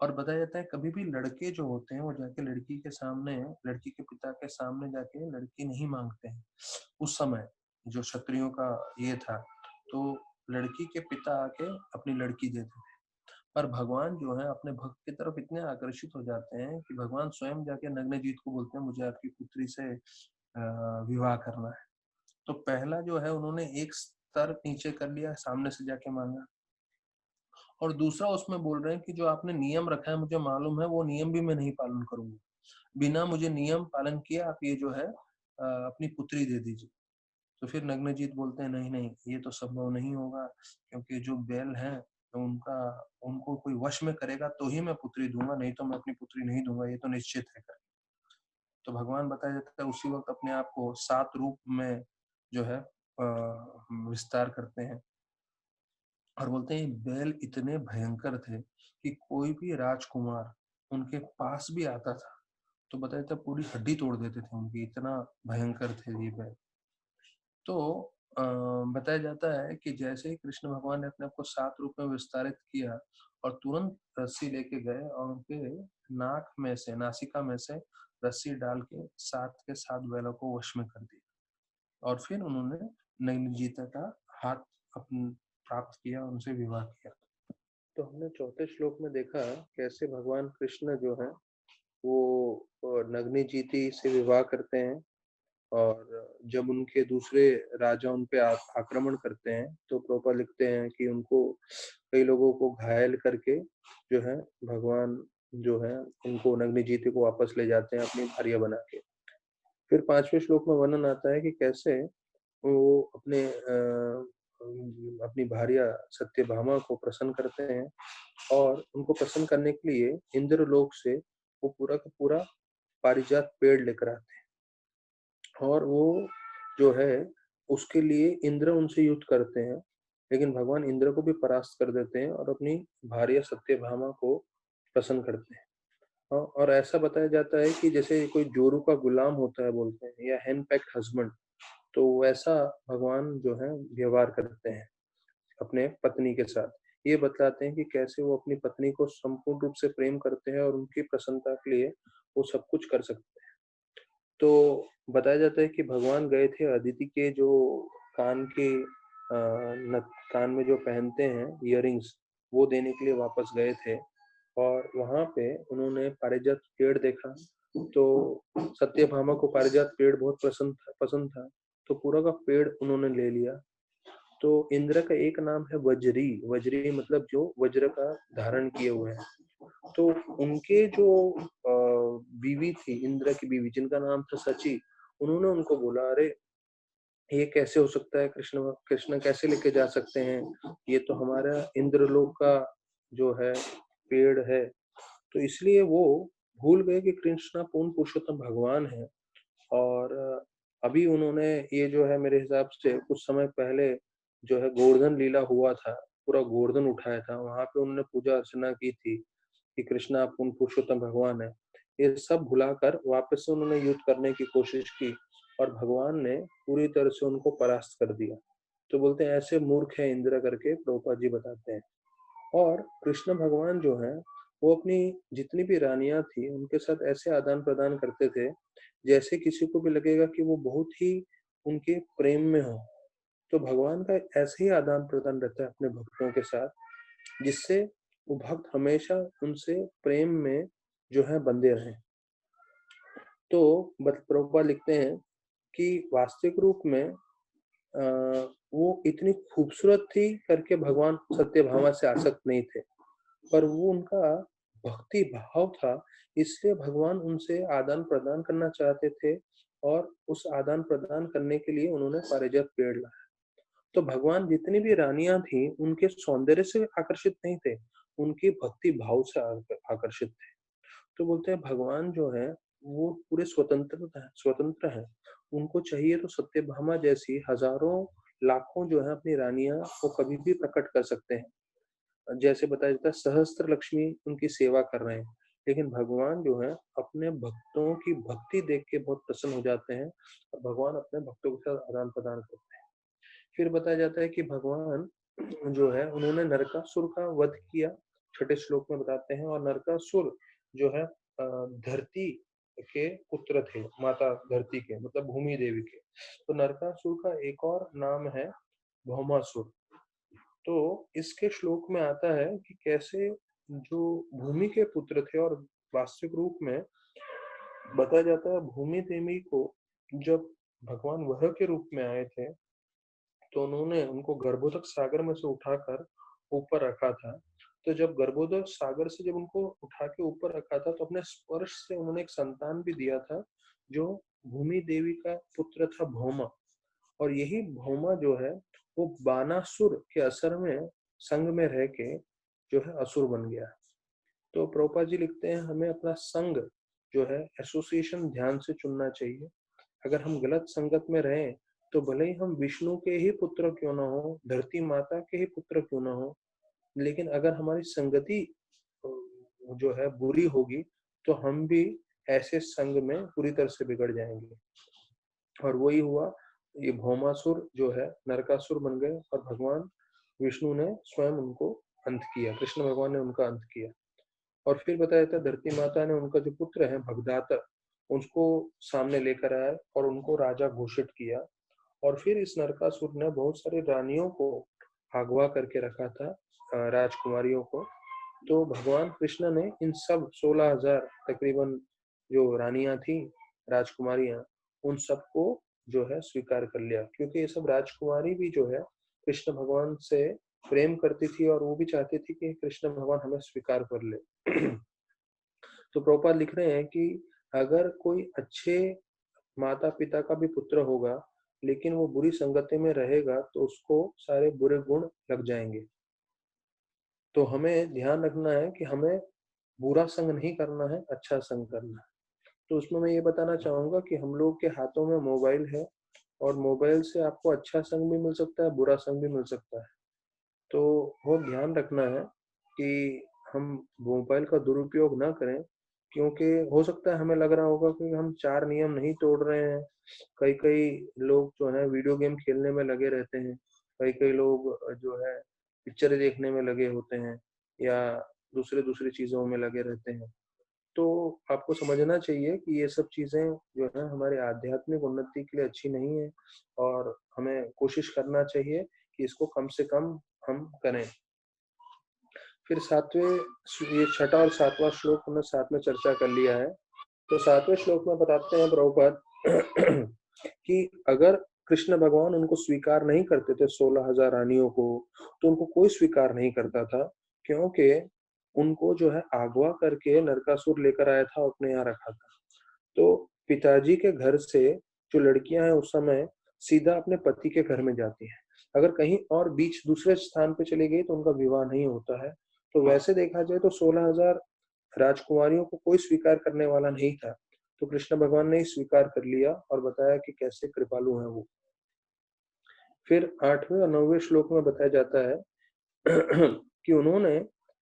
और बताया जाता है कभी भी लड़के जो होते हैं वो जाके लड़की के सामने, लड़की के पिता के सामने जाके लड़की नहीं मांगते हैं। उस समय जो क्षत्रियों का ये था, तो लड़की के पिता आके अपनी लड़की देते थे। पर भगवान जो है अपने भक्त की तरफ इतने आकर्षित हो जाते हैं कि भगवान स्वयं जाके नग्नजीत को बोलते हैं मुझे आपकी पुत्री से विवाह करना है। तो पहला जो है उन्होंने एक स्तर नीचे कर लिया, सामने से जाके मांगा, और दूसरा उसमें बोल रहे हैं कि जो आपने नियम रखा है मुझे मालूम है वो नियम भी मैं नहीं पालन करूंगा, बिना मुझे नियम पालन किए आप ये जो है अपनी पुत्री दे दीजिए। तो फिर नग्नजीत बोलते हैं नहीं नहीं ये तो संभव नहीं होगा, क्योंकि जो बैल हैं उनका उनको कोई वश में करेगा तो ही मैं पुत्री दूंगा, नहीं तो मैं अपनी पुत्री नहीं दूंगा, ये तो निश्चित है कर। तो भगवान बताया जाता है उसी वक्त अपने आप को 7 रूप में जो है विस्तार करते हैं और बोलते हैं बैल इतने भयंकर थे कि कोई भी राजकुमार उनके पास भी आता था तो बताया था पूरी हड्डी तोड़ देते थे उनकी, इतना भयंकर थे ये बैल। तो बताया जाता है कि जैसे ही कृष्ण भगवान ने अपने आप को 7 रूप में विस्तारित किया और तुरंत रस्सी लेके गए और उनके नाक में से, नासिका में से रस्सी डाल के 7 के 7 बैलों को वश में कर दिया और फिर उन्होंने नग्नजीता का हाथ अपन प्राप्त किया, उनसे विवाह किया। तो हमने चौथे श्लोक में देखा कैसे भगवान कृष्ण जो है वो नग्नजीती से विवाह करते हैं, और जब उनके दूसरे राजा उन पे आक्रमण करते हैं तो प्रभुपाद लिखते हैं कि उनको कई लोगों को घायल करके जो है भगवान जो है उनको नग्नजीती को वापस ले जाते हैं अपनी भार्या बना के। फिर 5वें श्लोक में वर्णन आता है कि कैसे वो अपनी भार्या सत्यभामा को प्रसन्न करते हैं और उनको प्रसन्न करने के लिए इंद्रलोक से वो पूरा का पूरा पारिजात पेड़ लेकर आते हैं, और वो जो है उसके लिए इंद्र उनसे युद्ध करते हैं, लेकिन भगवान इंद्र को भी परास्त कर देते हैं और अपनी भार्या सत्यभामा को प्रसन्न करते हैं। और ऐसा बताया जाता है कि जैसे कोई जोरू का गुलाम होता है बोलते हैं, या हैंड पैक्ड हस्बैंड, तो वैसा भगवान जो है व्यवहार करते हैं अपने पत्नी के साथ। ये बतलाते हैं कि कैसे वो अपनी पत्नी को संपूर्ण रूप से प्रेम करते हैं और उनकी प्रसन्नता के लिए वो सब कुछ कर सकते हैं। तो बताया जाता है कि भगवान गए थे अदिति के जो कान के कान में जो पहनते हैं इयररिंग्स, वो देने के लिए वापस गए थे, और वहां पे उन्होंने पारिजात पेड़ देखा। तो सत्यभामा को पारिजात पेड़ बहुत पसंद था, तो पूरा का पेड़ उन्होंने ले लिया। तो इंद्र का एक नाम है वज्री, वज्री मतलब जो वज्र का धारण किए हुए हैं। तो उनके जो बीवी थी, इंद्र की बीवी जिनका नाम था सची, उन्होंने उनको बोला अरे ये कैसे हो सकता है, कृष्ण कृष्ण कैसे लेके जा सकते हैं, ये तो हमारा इंद्रलोक का जो है पेड़ है। तो इसलिए वो भूल गए कि कृष्ण पूर्ण पुरुषोत्तम भगवान है। और अभी उन्होंने ये जो है मेरे हिसाब से कुछ समय पहले जो है गोवर्धन लीला हुआ था, पूरा गोवर्धन उठाया था, वहां पे उन्होंने पूजा अर्चना की थी कि कृष्णा पूर्ण पुरुषोत्तम भगवान है। ये सब भुलाकर वापस से उन्होंने युद्ध करने की कोशिश की और भगवान ने पूरी तरह से उनको परास्त कर दिया। तो बोलते हैं ऐसे मूर्ख है इंद्र करके प्रभुपाद जी बताते हैं। और कृष्ण भगवान जो है वो अपनी जितनी भी रानियां थी उनके साथ ऐसे आदान प्रदान करते थे जैसे किसी को भी लगेगा कि वो बहुत ही उनके प्रेम में हो। तो भगवान का ऐसे ही आदान प्रदान रहता है अपने भक्तों के साथ, जिससे वो भक्त हमेशा उनसे प्रेम में जो है बंधे रहें। तो प्रभुपाद लिखते हैं कि वास्तविक रूप में वो इतनी खूबसूरत थी करके भगवान सत्यभामा से आसक्त नहीं थे, पर वो उनका भक्ति भाव था, इसलिए भगवान उनसे आदान-प्रदान करना चाहते थे और उस आदान-प्रदान करने के लिए उन्होंने पारिजात पेड़ लाया। तो भगवान जितनी भी रानियाँ थीं, उनके सौंदर्य से आकर्षित नहीं थे, उनके भक्ति भाव से आकर्षित थे। तो बोलते हैं भगवान जो है वो पूरे स्वतंत्र हैं। उनको चाहिए तो सत्यभामा जैसी हजारों, लाखों जो है अपनी रानियाँ वो कभी भी प्रकट कर सकते हैं। जैसे बताया जाता है सहस्त्र लक्ष्मी उनकी सेवा कर रहे हैं, लेकिन भगवान जो है अपने भक्तों की भक्ति देख के बहुत प्रसन्न हो जाते हैं और भगवान अपने भक्तों के साथ आदान-प्रदान करते हैं। फिर बताया जाता है कि भगवान जो है उन्होंने नरकासुर का वध किया, छठे श्लोक में बताते हैं। और नरकासुर जो है धरती के पुत्र थे, माता धरती के मतलब भूमि देवी के। तो नरकासुर का एक और नाम है भौमासुर। तो इसके श्लोक में आता है कि कैसे जो भूमि के पुत्र थे, और वास्तविक रूप में बताया जाता है भूमि देवी को जब भगवान वह के रूप में आए थे, तो उन्होंने उनको गर्भोदक सागर में से उठाकर ऊपर रखा था। तो जब गर्भोदक सागर से जब उनको उठा के ऊपर रखा था, तो अपने स्पर्श से उन्होंने एक संतान भी दिया था, जो भूमि देवी का पुत्र था भौमा। और यही भौमा जो है वो बानासुर के असर में संग में रह के जो है असुर बन गया। तो प्रभुपाद जी लिखते हैं हमें अपना संग जो है एसोसिएशन ध्यान से चुनना चाहिए। अगर हम गलत संगत में रहें, तो भले ही हम विष्णु के ही पुत्र क्यों ना हो, धरती माता के ही पुत्र क्यों ना हो, लेकिन अगर हमारी संगति जो है बुरी होगी, तो हम भी ऐसे संग में पूरी तरह से बिगड़ जाएंगे। और वही हुआ, ये भौमासुर जो है नरकासुर बन गए और भगवान विष्णु ने स्वयं उनको अंत किया, कृष्ण भगवान ने उनका अंत किया। और फिर बताया था धरती माता ने उनका जो पुत्र है भगदातर, उसको सामने लेकर आया और उनको राजा घोषित किया। और फिर इस नरकासुर ने बहुत सारी रानियों को अगवा करके रखा था, राजकुमारियों को। तो भगवान कृष्ण ने इन सब 16,000 तकरीबन जो रानियां थी, राजकुमारियां, उन सबको जो है स्वीकार कर लिया, क्योंकि ये सब राजकुमारी भी जो है कृष्ण भगवान से प्रेम करती थी और वो भी चाहती थी कि कृष्ण भगवान हमें स्वीकार कर ले। तो प्रभुपाद लिख रहे हैं कि अगर कोई अच्छे माता पिता का भी पुत्र होगा, लेकिन वो बुरी संगति में रहेगा, तो उसको सारे बुरे गुण लग जाएंगे। तो हमें ध्यान रखना है कि हमें बुरा संग नहीं करना है, अच्छा संग करना है। तो उसमें मैं ये बताना चाहूंगा कि हम लोग के हाथों में मोबाइल है, और मोबाइल से आपको अच्छा संग भी मिल सकता है, बुरा संग भी मिल सकता है। तो बहुत ध्यान रखना है कि हम मोबाइल का दुरुपयोग ना करें, क्योंकि हो सकता है हमें लग रहा होगा कि हम 4 नियम नहीं तोड़ रहे हैं। कई-कई लोग जो है वीडियो गेम खेलने में लगे रहते हैं, कई-कई लोग जो है पिक्चर देखने में लगे होते हैं या दूसरी चीज़ों में लगे रहते हैं। तो आपको समझना चाहिए कि ये सब चीज़ें जो है हमारे आध्यात्मिक उन्नति के लिए अच्छी नहीं है, और हमें कोशिश करना चाहिए कि इसको कम से कम हम करें। फिर ये छठा और सातवां श्लोक हमने साथ में चर्चा कर लिया है। तो सातवें श्लोक में बताते हैं प्रभुपाद कि अगर कृष्ण भगवान उनको स्वीकार नहीं करते थे 16,000 रानियों को, तो उनको कोई स्वीकार नहीं करता था, क्योंकि उनको जो है अगवा करके नरकासुर लेकर आया था और अपने यहाँ रखा था। तो पिताजी के घर से जो लड़कियां हैं उस समय सीधा अपने पति के घर में जाती हैं। अगर कहीं और बीच दूसरे स्थान पे चली गई तो उनका विवाह नहीं होता है। तो वैसे देखा जाए तो 16,000 राजकुमारियों को कोई स्वीकार करने वाला नहीं था। तो कृष्ण भगवान ने ही स्वीकार कर लिया और बताया कि कैसे कृपालु हैं वो। फिर 8वें और 9वें श्लोक में बताया जाता है कि उन्होंने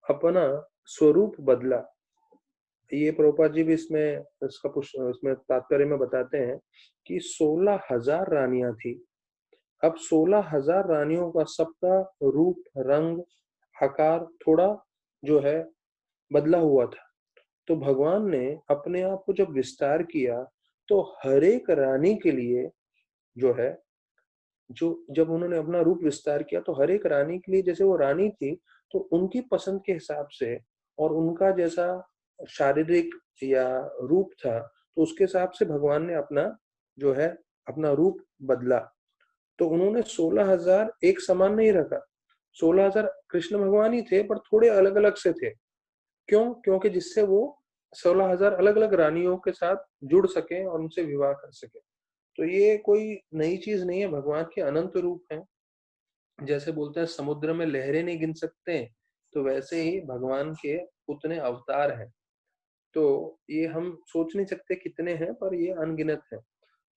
अपना स्वरूप बदला। ये प्रभुपाद जी भी इसमें तात्पर्य में बताते हैं कि 16,000 रानियां थी। अब 16,000 रानियों का सबका रूप, रंग, आकार थोड़ा जो है बदला हुआ था। तो भगवान ने अपने आप को जब विस्तार किया, तो हर एक रानी के लिए जो है, जो जब उन्होंने अपना रूप विस्तार किया, तो हर एक रानी के लिए जैसे वो रानी थी, तो उनकी पसंद के हिसाब से और उनका जैसा शारीरिक या रूप था, तो उसके हिसाब से भगवान ने अपना जो है अपना रूप बदला। तो उन्होंने 16,000 एक समान नहीं रखा। 16,000 कृष्ण भगवान ही थे, पर थोड़े अलग अलग से थे। क्यों? क्योंकि जिससे वो 16,000 अलग अलग रानियों के साथ जुड़ सके और उनसे विवाह कर सके। तो ये कोई नई चीज नहीं है, भगवान के अनंत रूप है। जैसे बोलते हैं समुद्र में लहरें नहीं गिन सकते, तो वैसे ही भगवान के उतने अवतार हैं। तो ये हम सोच नहीं सकते कितने हैं, पर ये अनगिनत है।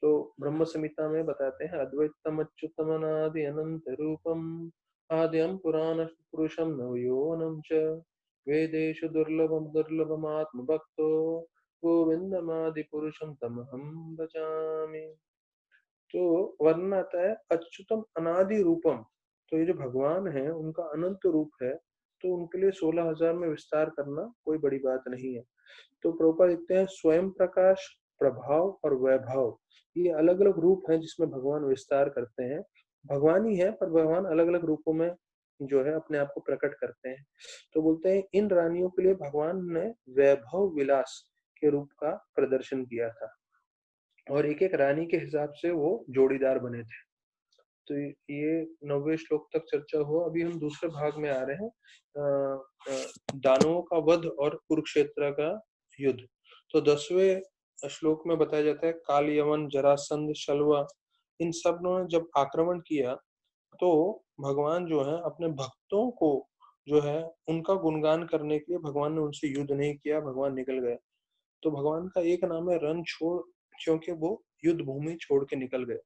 तो ब्रह्म संहिता में बताते हैं, अद्वैतम अच्युतम अनादि अनंत रूपम आद्यम पुराण पुरुषम नवयोनम च वेदेषु दुर्लभम दुर्लभम आत्म भक्तो गोविंदमादि पुरुषम तमहम भजामि। तो वर्णन आता है अच्युतम अनादि रूपम। तो ये जो भगवान है उनका अनंत रूप है, तो उनके लिए 16,000 में विस्तार करना कोई बड़ी बात नहीं है। तो प्रभुपाद लिखते हैं स्वयं प्रकाश, प्रभाव और वैभव, ये अलग अलग रूप हैं जिसमें भगवान विस्तार करते हैं। भगवान ही है, पर भगवान अलग अलग रूपों में जो है अपने आप को प्रकट करते हैं। तो बोलते हैं इन रानियों के लिए भगवान ने वैभव विलास के रूप का प्रदर्शन किया था, और एक एक रानी के हिसाब से वो जोड़ीदार बने थे। तो ये 9वें श्लोक तक चर्चा हुआ। अभी हम दूसरे भाग में आ रहे हैं, दानवों का वध और कुरुक्षेत्र का युद्ध। तो 10वें श्लोक में बताया जाता है काल यवन जरासंध शल्वा, इन सब ने जब आक्रमण किया तो भगवान जो है अपने भक्तों को जो है उनका गुणगान करने के लिए भगवान ने उनसे युद्ध नहीं किया, भगवान निकल गए। तो भगवान का एक नाम है रण छोड़, क्योंकि वो युद्ध भूमि छोड़ के निकल गए।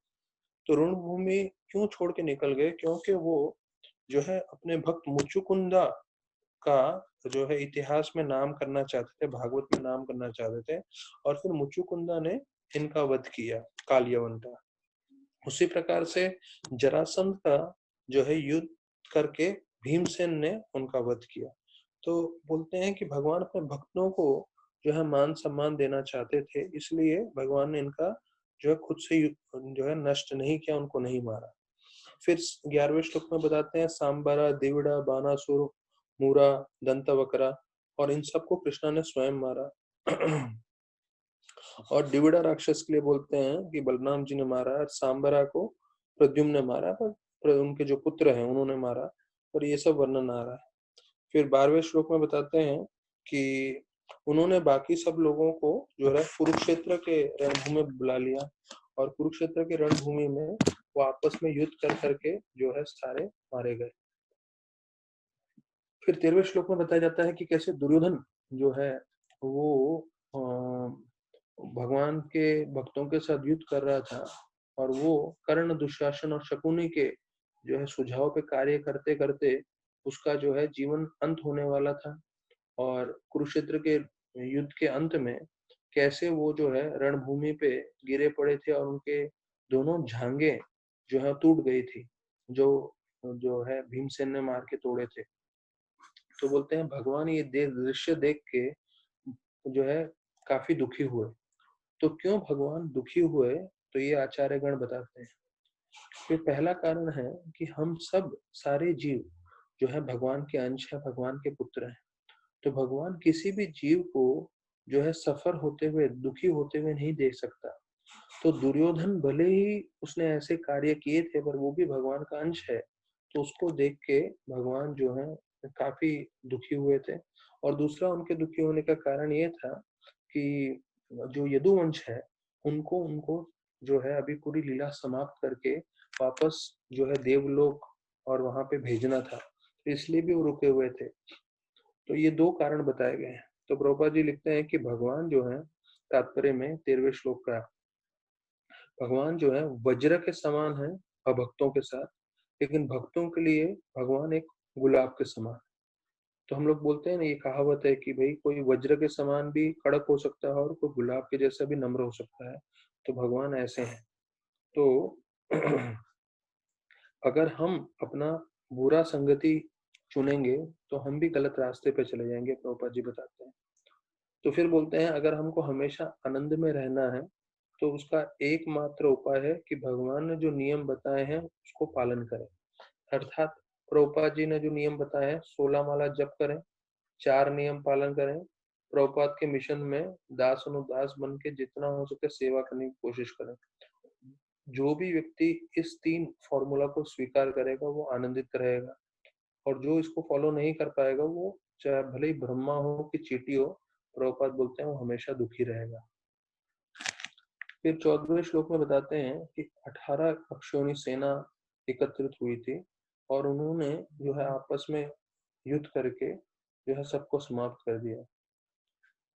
तो रण भूमि क्यों छोड़ के निकल गए? क्योंकि वो जो है अपने भक्त मुचुकुंदा का जो है इतिहास में नाम करना चाहते थे, भागवत में नाम करना चाहते थे, और फिर मुचुकुंदा ने इनका वध किया, कालियवन का। उसी प्रकार से जरासंध का जो है युद्ध करके भीमसेन ने उनका वध किया। तो बोलते हैं कि भगवान अपने भक्तों को जो है मान सम्मान देना चाहते थे, इसलिए भगवान ने इनका जो है खुद से जो है नष्ट नहीं किया, उनको नहीं मारा। फिर 11वें श्लोक में बताते हैं सांबरा, दिवड़ा, बानासुर, मूरा, दंतवक्रा, और इन सबको कृष्णा ने स्वयं मारा। और दिवड़ा राक्षस के लिए बोलते हैं कि बलराम जी ने मारा, और सांबरा को प्रद्युम्न ने मारा, पर उनके जो पुत्र हैं उन्होंने मारा। और ये सब वर्णन आ रहा है। फिर 12वें श्लोक में बताते हैं कि उन्होंने बाकी सब लोगों को जो है कुरुक्षेत्र के रणभूमि में बुला लिया, और कुरुक्षेत्र के रणभूमि में वो आपस में युद्ध कर करके जो है सारे मारे गए। फिर 13वें श्लोक में बताया जाता है कि कैसे दुर्योधन जो है वो भगवान के भक्तों के साथ युद्ध कर रहा था, और वो कर्ण, दुशासन और शकुनी के जो है सुझाव पे कार्य करते करते उसका जो है जीवन अंत होने वाला था। और कुरुक्षेत्र के युद्ध के अंत में कैसे वो जो है रणभूमि पे गिरे पड़े थे, और उनके दोनों जांघें जो है टूट गई थी, जो जो है भीमसेन ने मार के तोड़े थे। तो बोलते हैं भगवान ये दृश्य देख के जो है काफी दुखी हुए। तो क्यों भगवान दुखी हुए? तो ये आचार्य गण बताते हैं। फिर पहला कारण है कि हम सब सारे जीव जो है भगवान के अंश है, भगवान के पुत्र हैं। तो भगवान किसी भी जीव को जो है सफर होते हुए, दुखी होते हुए नहीं देख सकता। तो दुर्योधन भले ही उसने ऐसे कार्य किए थे, पर वो भी भगवान का अंश है। तो उसको देख के भगवान जो है काफी दुखी हुए थे। और दूसरा उनके दुखी होने का कारण ये था कि जो यदुवंश है उनको उनको जो है अभी पूरी लीला समाप्त करके वापस जो है देवलोक और वहां पे भेजना था, तो इसलिए भी वो रुके हुए थे। तो ये दो कारण बताए गए हैं। तो प्रभुपाद जी लिखते हैं कि भगवान जो है तात्पर्य में 13वें श्लोक का, भगवान जो है वज्र के समान है अभक्तों के साथ, लेकिन भक्तों के लिए भगवान एक गुलाब के समान। तो हम लोग बोलते हैं ना, ये कहावत है कि भाई कोई वज्र के समान भी कड़क हो सकता है और कोई गुलाब के जैसा भी नम्र हो सकता है। तो भगवान ऐसे हैं। तो अगर हम अपना बुरा संगति चुनेंगे तो हम भी गलत रास्ते पे चले जाएंगे, प्रभुपाद जी बताते हैं। तो फिर बोलते हैं अगर हमको हमेशा आनंद में रहना है तो उसका एकमात्र उपाय है कि भगवान ने जो नियम बताए हैं उसको पालन करें। अर्थात प्रभुपाद जी ने जो नियम बताए हैं, 16 माला जप करें, 4 नियम पालन करें, प्रभुपाद के मिशन में दास अनुदास बन के जितना हो सके सेवा करने की कोशिश करें। जो भी व्यक्ति इस 3 फॉर्मूला को स्वीकार करेगा वो आनंदित रहेगा, और जो इसको फॉलो नहीं कर पाएगा वो चाहे भले ही ब्रह्मा हो कि चींटी हो, प्रभुपाद बोलते हैं वो हमेशा दुखी रहेगा। फिर 14वें श्लोक में बताते हैं कि 18 अक्षौणी सेना एकत्रित हुई थी और उन्होंने जो है आपस में युद्ध करके जो है सबको समाप्त कर दिया।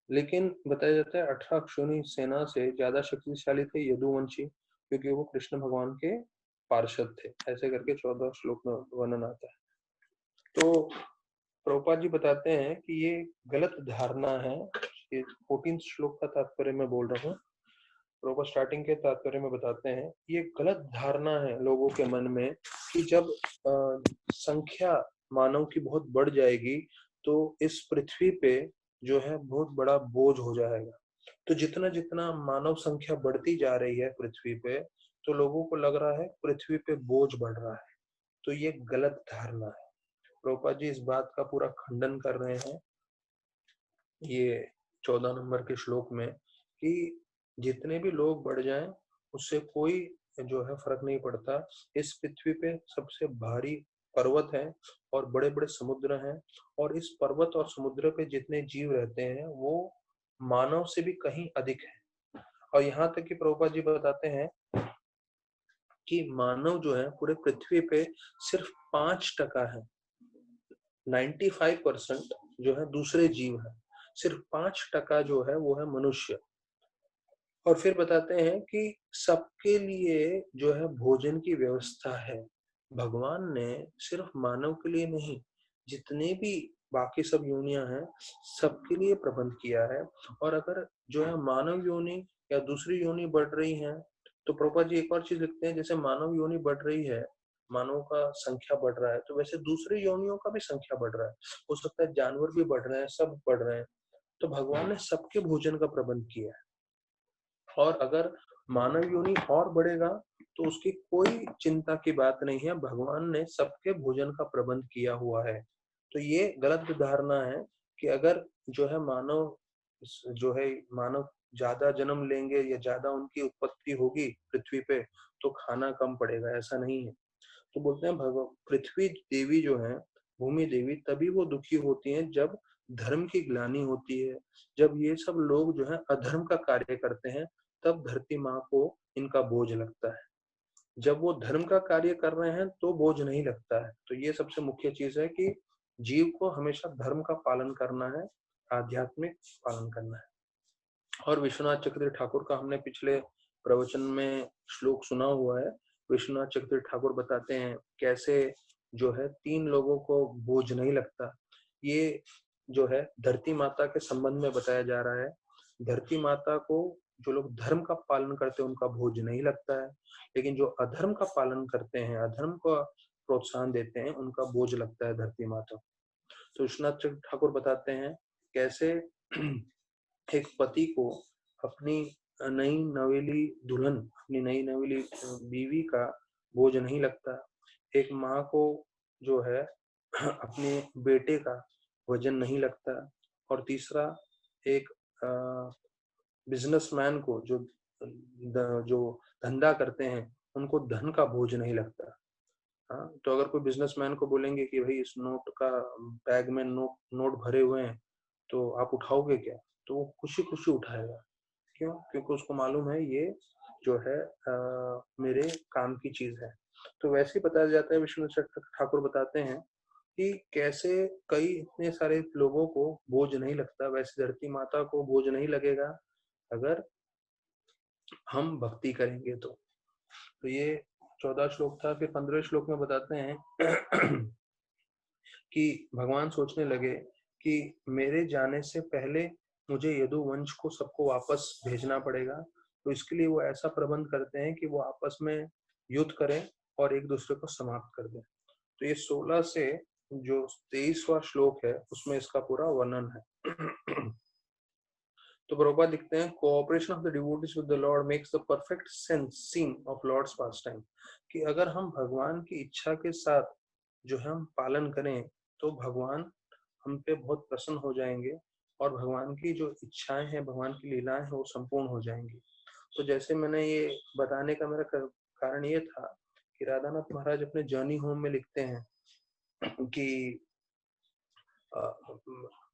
लेकिन बताया जाता है 18 अक्षौणी सेना से ज्यादा शक्तिशाली थे यदुवंशी, क्योंकि वो कृष्ण भगवान के पार्षद थे। ऐसे करके 14 श्लोक में वर्णन आता है। तो प्रभुपाद जी बताते हैं कि ये गलत धारणा है। ये 14 श्लोक का तात्पर्य मैं बोल रहा हूँ। प्रभुपाद स्टार्टिंग के तात्पर्य में बताते हैं ये गलत धारणा है लोगों के मन में कि जब संख्या मानव की बहुत बढ़ जाएगी तो इस पृथ्वी पे जो है बहुत बड़ा बोझ हो जाएगा। तो जितना जितना मानव संख्या बढ़ती जा रही है पृथ्वी पे, तो लोगों को लग रहा है पृथ्वी पे बोझ बढ़ रहा है। तो ये गलत धारणा है। प्रभुपाद जी इस बात का पूरा खंडन कर रहे हैं ये 14 नंबर के श्लोक में कि जितने भी लोग बढ़ जाएं उससे कोई जो है फर्क नहीं पड़ता। इस पृथ्वी पे सबसे भारी पर्वत है और बड़े बड़े समुद्र हैं, और इस पर्वत और समुद्र पे जितने जीव रहते हैं वो मानव से भी कहीं अधिक है। और यहाँ तक कि प्रभुपाद जी बताते हैं कि मानव जो है पूरे पृथ्वी पे सिर्फ 5% है। 95% जो है दूसरे जीव है, सिर्फ 5% जो है वो है मनुष्य। और फिर बताते हैं कि सबके लिए जो है भोजन की व्यवस्था है। भगवान ने सिर्फ मानव के लिए नहीं, जितने भी बाकी सब योनियां हैं सबके लिए प्रबंध किया है। और अगर जो है मानव योनि या दूसरी योनि बढ़ रही है, तो प्रभुपाद जी एक और चीज लिखते हैं, जैसे मानव योनि बढ़ रही है, मानव का संख्या बढ़ रहा है, तो वैसे दूसरी योनियों का भी संख्या बढ़ रहा है। हो सकता है जानवर भी बढ़ रहे हैं, सब बढ़ रहे हैं। तो भगवान ने सबके भोजन का प्रबंध किया है। और अगर मानव योनि और बढ़ेगा तो उसकी कोई चिंता की बात नहीं है, भगवान ने सबके भोजन का प्रबंध किया हुआ है। तो ये गलत धारणा है कि अगर जो है मानव ज्यादा जन्म लेंगे या ज्यादा उनकी उत्पत्ति होगी पृथ्वी पे तो खाना कम पड़ेगा, ऐसा नहीं है। तो बोलते हैं पृथ्वी देवी जो है, भूमि देवी, तभी वो दुखी होती हैं जब धर्म की ग्लानि होती है। जब ये सब लोग जो है अधर्म का कार्य करते हैं तब धरती माँ को इनका बोझ लगता है। जब वो धर्म का कार्य कर रहे हैं तो बोझ नहीं लगता है। तो ये सबसे मुख्य चीज है कि जीव को हमेशा धर्म का पालन करना है, आध्यात्मिक पालन करना है। और विश्वनाथ चक्रवर्ती ठाकुर का हमने पिछले प्रवचन में श्लोक सुना हुआ है। विश्वनाथ चक्रवर्ती ठाकुर बताते हैं कैसे जो है 3 लोगों को बोझ नहीं लगता। ये जो है धरती माता के संबंध में बताया जा रहा है। धरती माता को जो लोग धर्म का पालन करते हैं उनका बोझ नहीं लगता है, लेकिन जो अधर्म का पालन करते हैं, अधर्म को प्रोत्साहन देते हैं, उनका बोझ लगता है धरती माता। तो विश्वनाथ चक्रवर्ती ठाकुर बताते हैं कैसे एक पति को अपनी नई नवेली दुल्हन, अपनी नई नवेली बीवी का बोझ नहीं लगता। एक माँ को जो है अपने बेटे का वजन नहीं लगता। और तीसरा, एक बिजनेसमैन को जो धंधा करते हैं उनको धन का बोझ नहीं लगता। हाँ, तो अगर कोई बिजनेसमैन को बोलेंगे कि भाई इस नोट का बैग में नोट भरे हुए हैं तो आप उठाओगे क्या, तो वो खुशी खुशी उठाएगा। क्यों? क्योंकि उसको मालूम है ये जो है मेरे काम की चीज है। तो वैसे ही बताया जाता है, विष्णु ठाकुर बताते हैं कि कैसे कई इतने सारे लोगों को बोझ नहीं लगता, वैसे धरती माता को बोझ नहीं लगेगा अगर हम भक्ति करेंगे तो ये 14 श्लोक था। फिर 15वें श्लोक में बताते हैं कि भगवान सोचने लगे कि मेरे जाने से पहले मुझे यदुवंश को सबको वापस भेजना पड़ेगा। तो इसके लिए वो ऐसा प्रबंध करते हैं कि वो आपस में युद्ध करें और एक दूसरे को समाप्त कर दें। तो ये 16 से जो 23वां श्लोक है उसमें इसका पूरा वर्णन है। तो प्रभुपाद लिखते हैं cooperation of the devotees with the lord makes the perfect sense scene of lord's pastime. कि अगर हम भगवान की इच्छा के साथ जो है हम पालन करें तो भगवान हम पे बहुत प्रसन्न हो जाएंगे और भगवान की जो इच्छाएं हैं, भगवान की लीलाएं हैं वो संपूर्ण हो जाएंगी। तो जैसे मैंने ये बताने का मेरा कारण ये था कि राधानाथ महाराज अपने जर्नी होम में लिखते हैं कि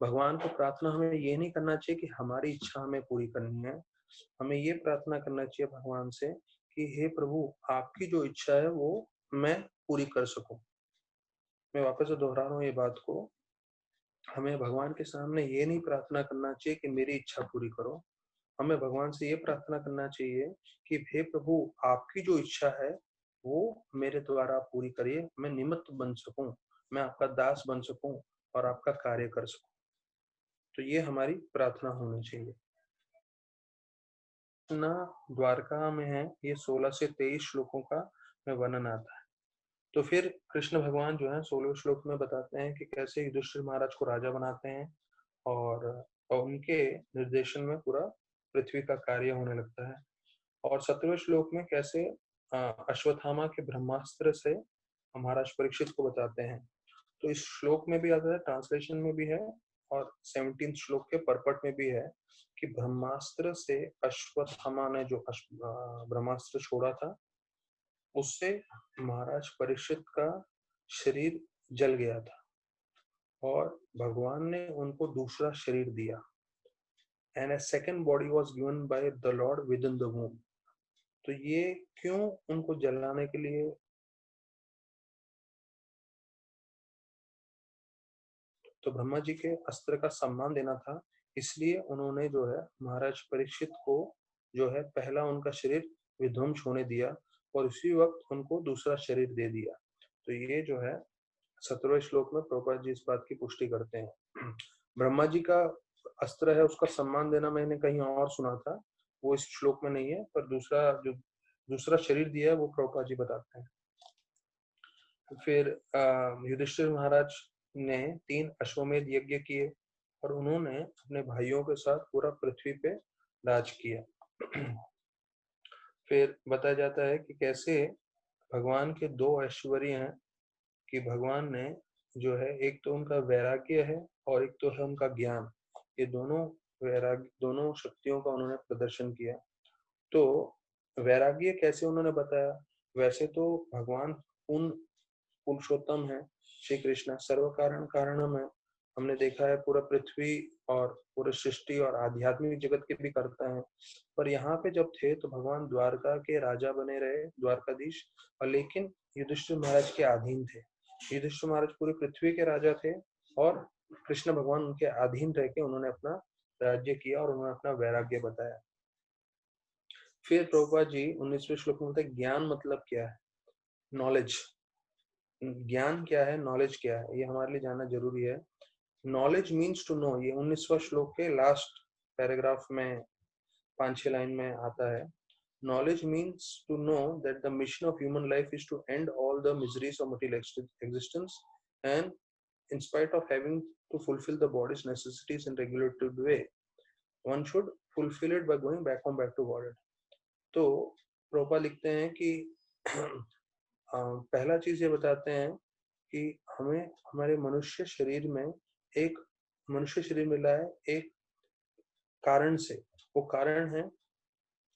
भगवान को प्रार्थना हमें ये नहीं करना चाहिए कि हमारी इच्छा हमें पूरी करनी है, हमें ये प्रार्थना करना चाहिए भगवान से कि हे प्रभु, आपकी जो इच्छा है वो मैं पूरी कर सकूं। मैं वापस से दोहरा रहा हूँ ये बात को, हमें भगवान के सामने ये नहीं प्रार्थना करना चाहिए कि मेरी इच्छा पूरी करो, हमें भगवान से ये प्रार्थना करना चाहिए कि हे प्रभु, आपकी जो इच्छा है वो मेरे द्वारा पूरी करिए, मैं निमित्त बन सकूं, मैं आपका दास बन सकूं और आपका कार्य कर सकूं। तो ये हमारी प्रार्थना होनी चाहिए ना। द्वारका में है, ये 16 से 23 श्लोकों का में वर्णन आता है। तो फिर कृष्ण भगवान जो है 16वें श्लोक में बताते हैं कि कैसे युधिष्ठिर महाराज को राजा बनाते हैं और उनके निर्देशन में पूरा पृथ्वी का कार्य होने लगता है। और 17वें श्लोक में कैसे अश्वत्थामा के ब्रह्मास्त्र से महाराज परीक्षित को बताते हैं। तो इस श्लोक में भी आता है, ट्रांसलेशन में भी है और 17 श्लोक के परपट में भी है कि ब्रह्मास्त्र से अश्वत्थामा ने जो ब्रह्मास्त्र छोड़ा था उससे महाराज परीक्षित का शरीर जल गया था और भगवान ने उनको दूसरा शरीर दिया। And a second body was given by the Lord within the womb। तो ये क्यों उनको जलाने के लिए, तो ब्रह्मा जी के अस्त्र का सम्मान देना था, इसलिए उन्होंने जो है महाराज परीक्षित को जो है पहला उनका शरीर विध्वंस होने दिया और उसी वक्त उनको दूसरा शरीर दे दिया। तो ये जो है 17वें श्लोक में प्रभुपाद जी इस बात की पुष्टि करते हैं। ब्रह्मा जी का अस्त्र है, उसका सम्मान देना मैंने कहीं और सुना था, वो इस श्लोक में नहीं है, पर दूसरा शरीर दिया है वो प्रभुपाद जी बताते हैं। फिर युधिष्ठिर महाराज ने 3 अश्वमेध यज्ञ किए और उन्होंने अपने भाइयों के साथ पूरा पृथ्वी पे राज किया। फिर बताया जाता है कि कैसे भगवान के 2 ऐश्वर्य हैं कि भगवान ने जो है, एक तो उनका वैराग्य है और एक तो है उनका ज्ञान। ये दोनों शक्तियों का उन्होंने प्रदर्शन किया। तो वैराग्य कैसे उन्होंने बताया, वैसे तो भगवान पूर्ण पुरुषोत्तम है, श्री कृष्ण सर्व कारण कारणम है, हमने देखा है पूरा पृथ्वी और पूरे सृष्टि और आध्यात्मिक जगत के भी करता है। पर यहाँ पे जब थे तो भगवान द्वारका के राजा बने रहे, द्वारकाधीश, और लेकिन युधिष्ठिर महाराज के अधीन थे। युधिष्ठिर महाराज पूरी पृथ्वी के राजा थे और कृष्ण भगवान उनके अधीन रह के उन्होंने अपना राज्य किया और उन्होंने अपना वैराग्य बताया। फिर प्रभुपाद जी 19वें श्लोक में बताते ज्ञान मतलब क्या है, नॉलेज। ज्ञान क्या है, नॉलेज क्या है, ये हमारे लिए जानना जरूरी है। नॉलेज मीन्स टू नो, ये 19वां श्लोक के लास्ट पैराग्राफ में 5-6 लाइन में आता है। Knowledge means to know that the mission of human life is to end all the miseries of material existence, and in spite of having to fulfill the body's necessities in regulated way, one should fulfill it by going back to God। तो प्रोपा लिखते हैं कि पहला चीज ये बताते हैं कि हमें हमारे एक मनुष्य शरीर मिला है एक कारण से। वो कारण है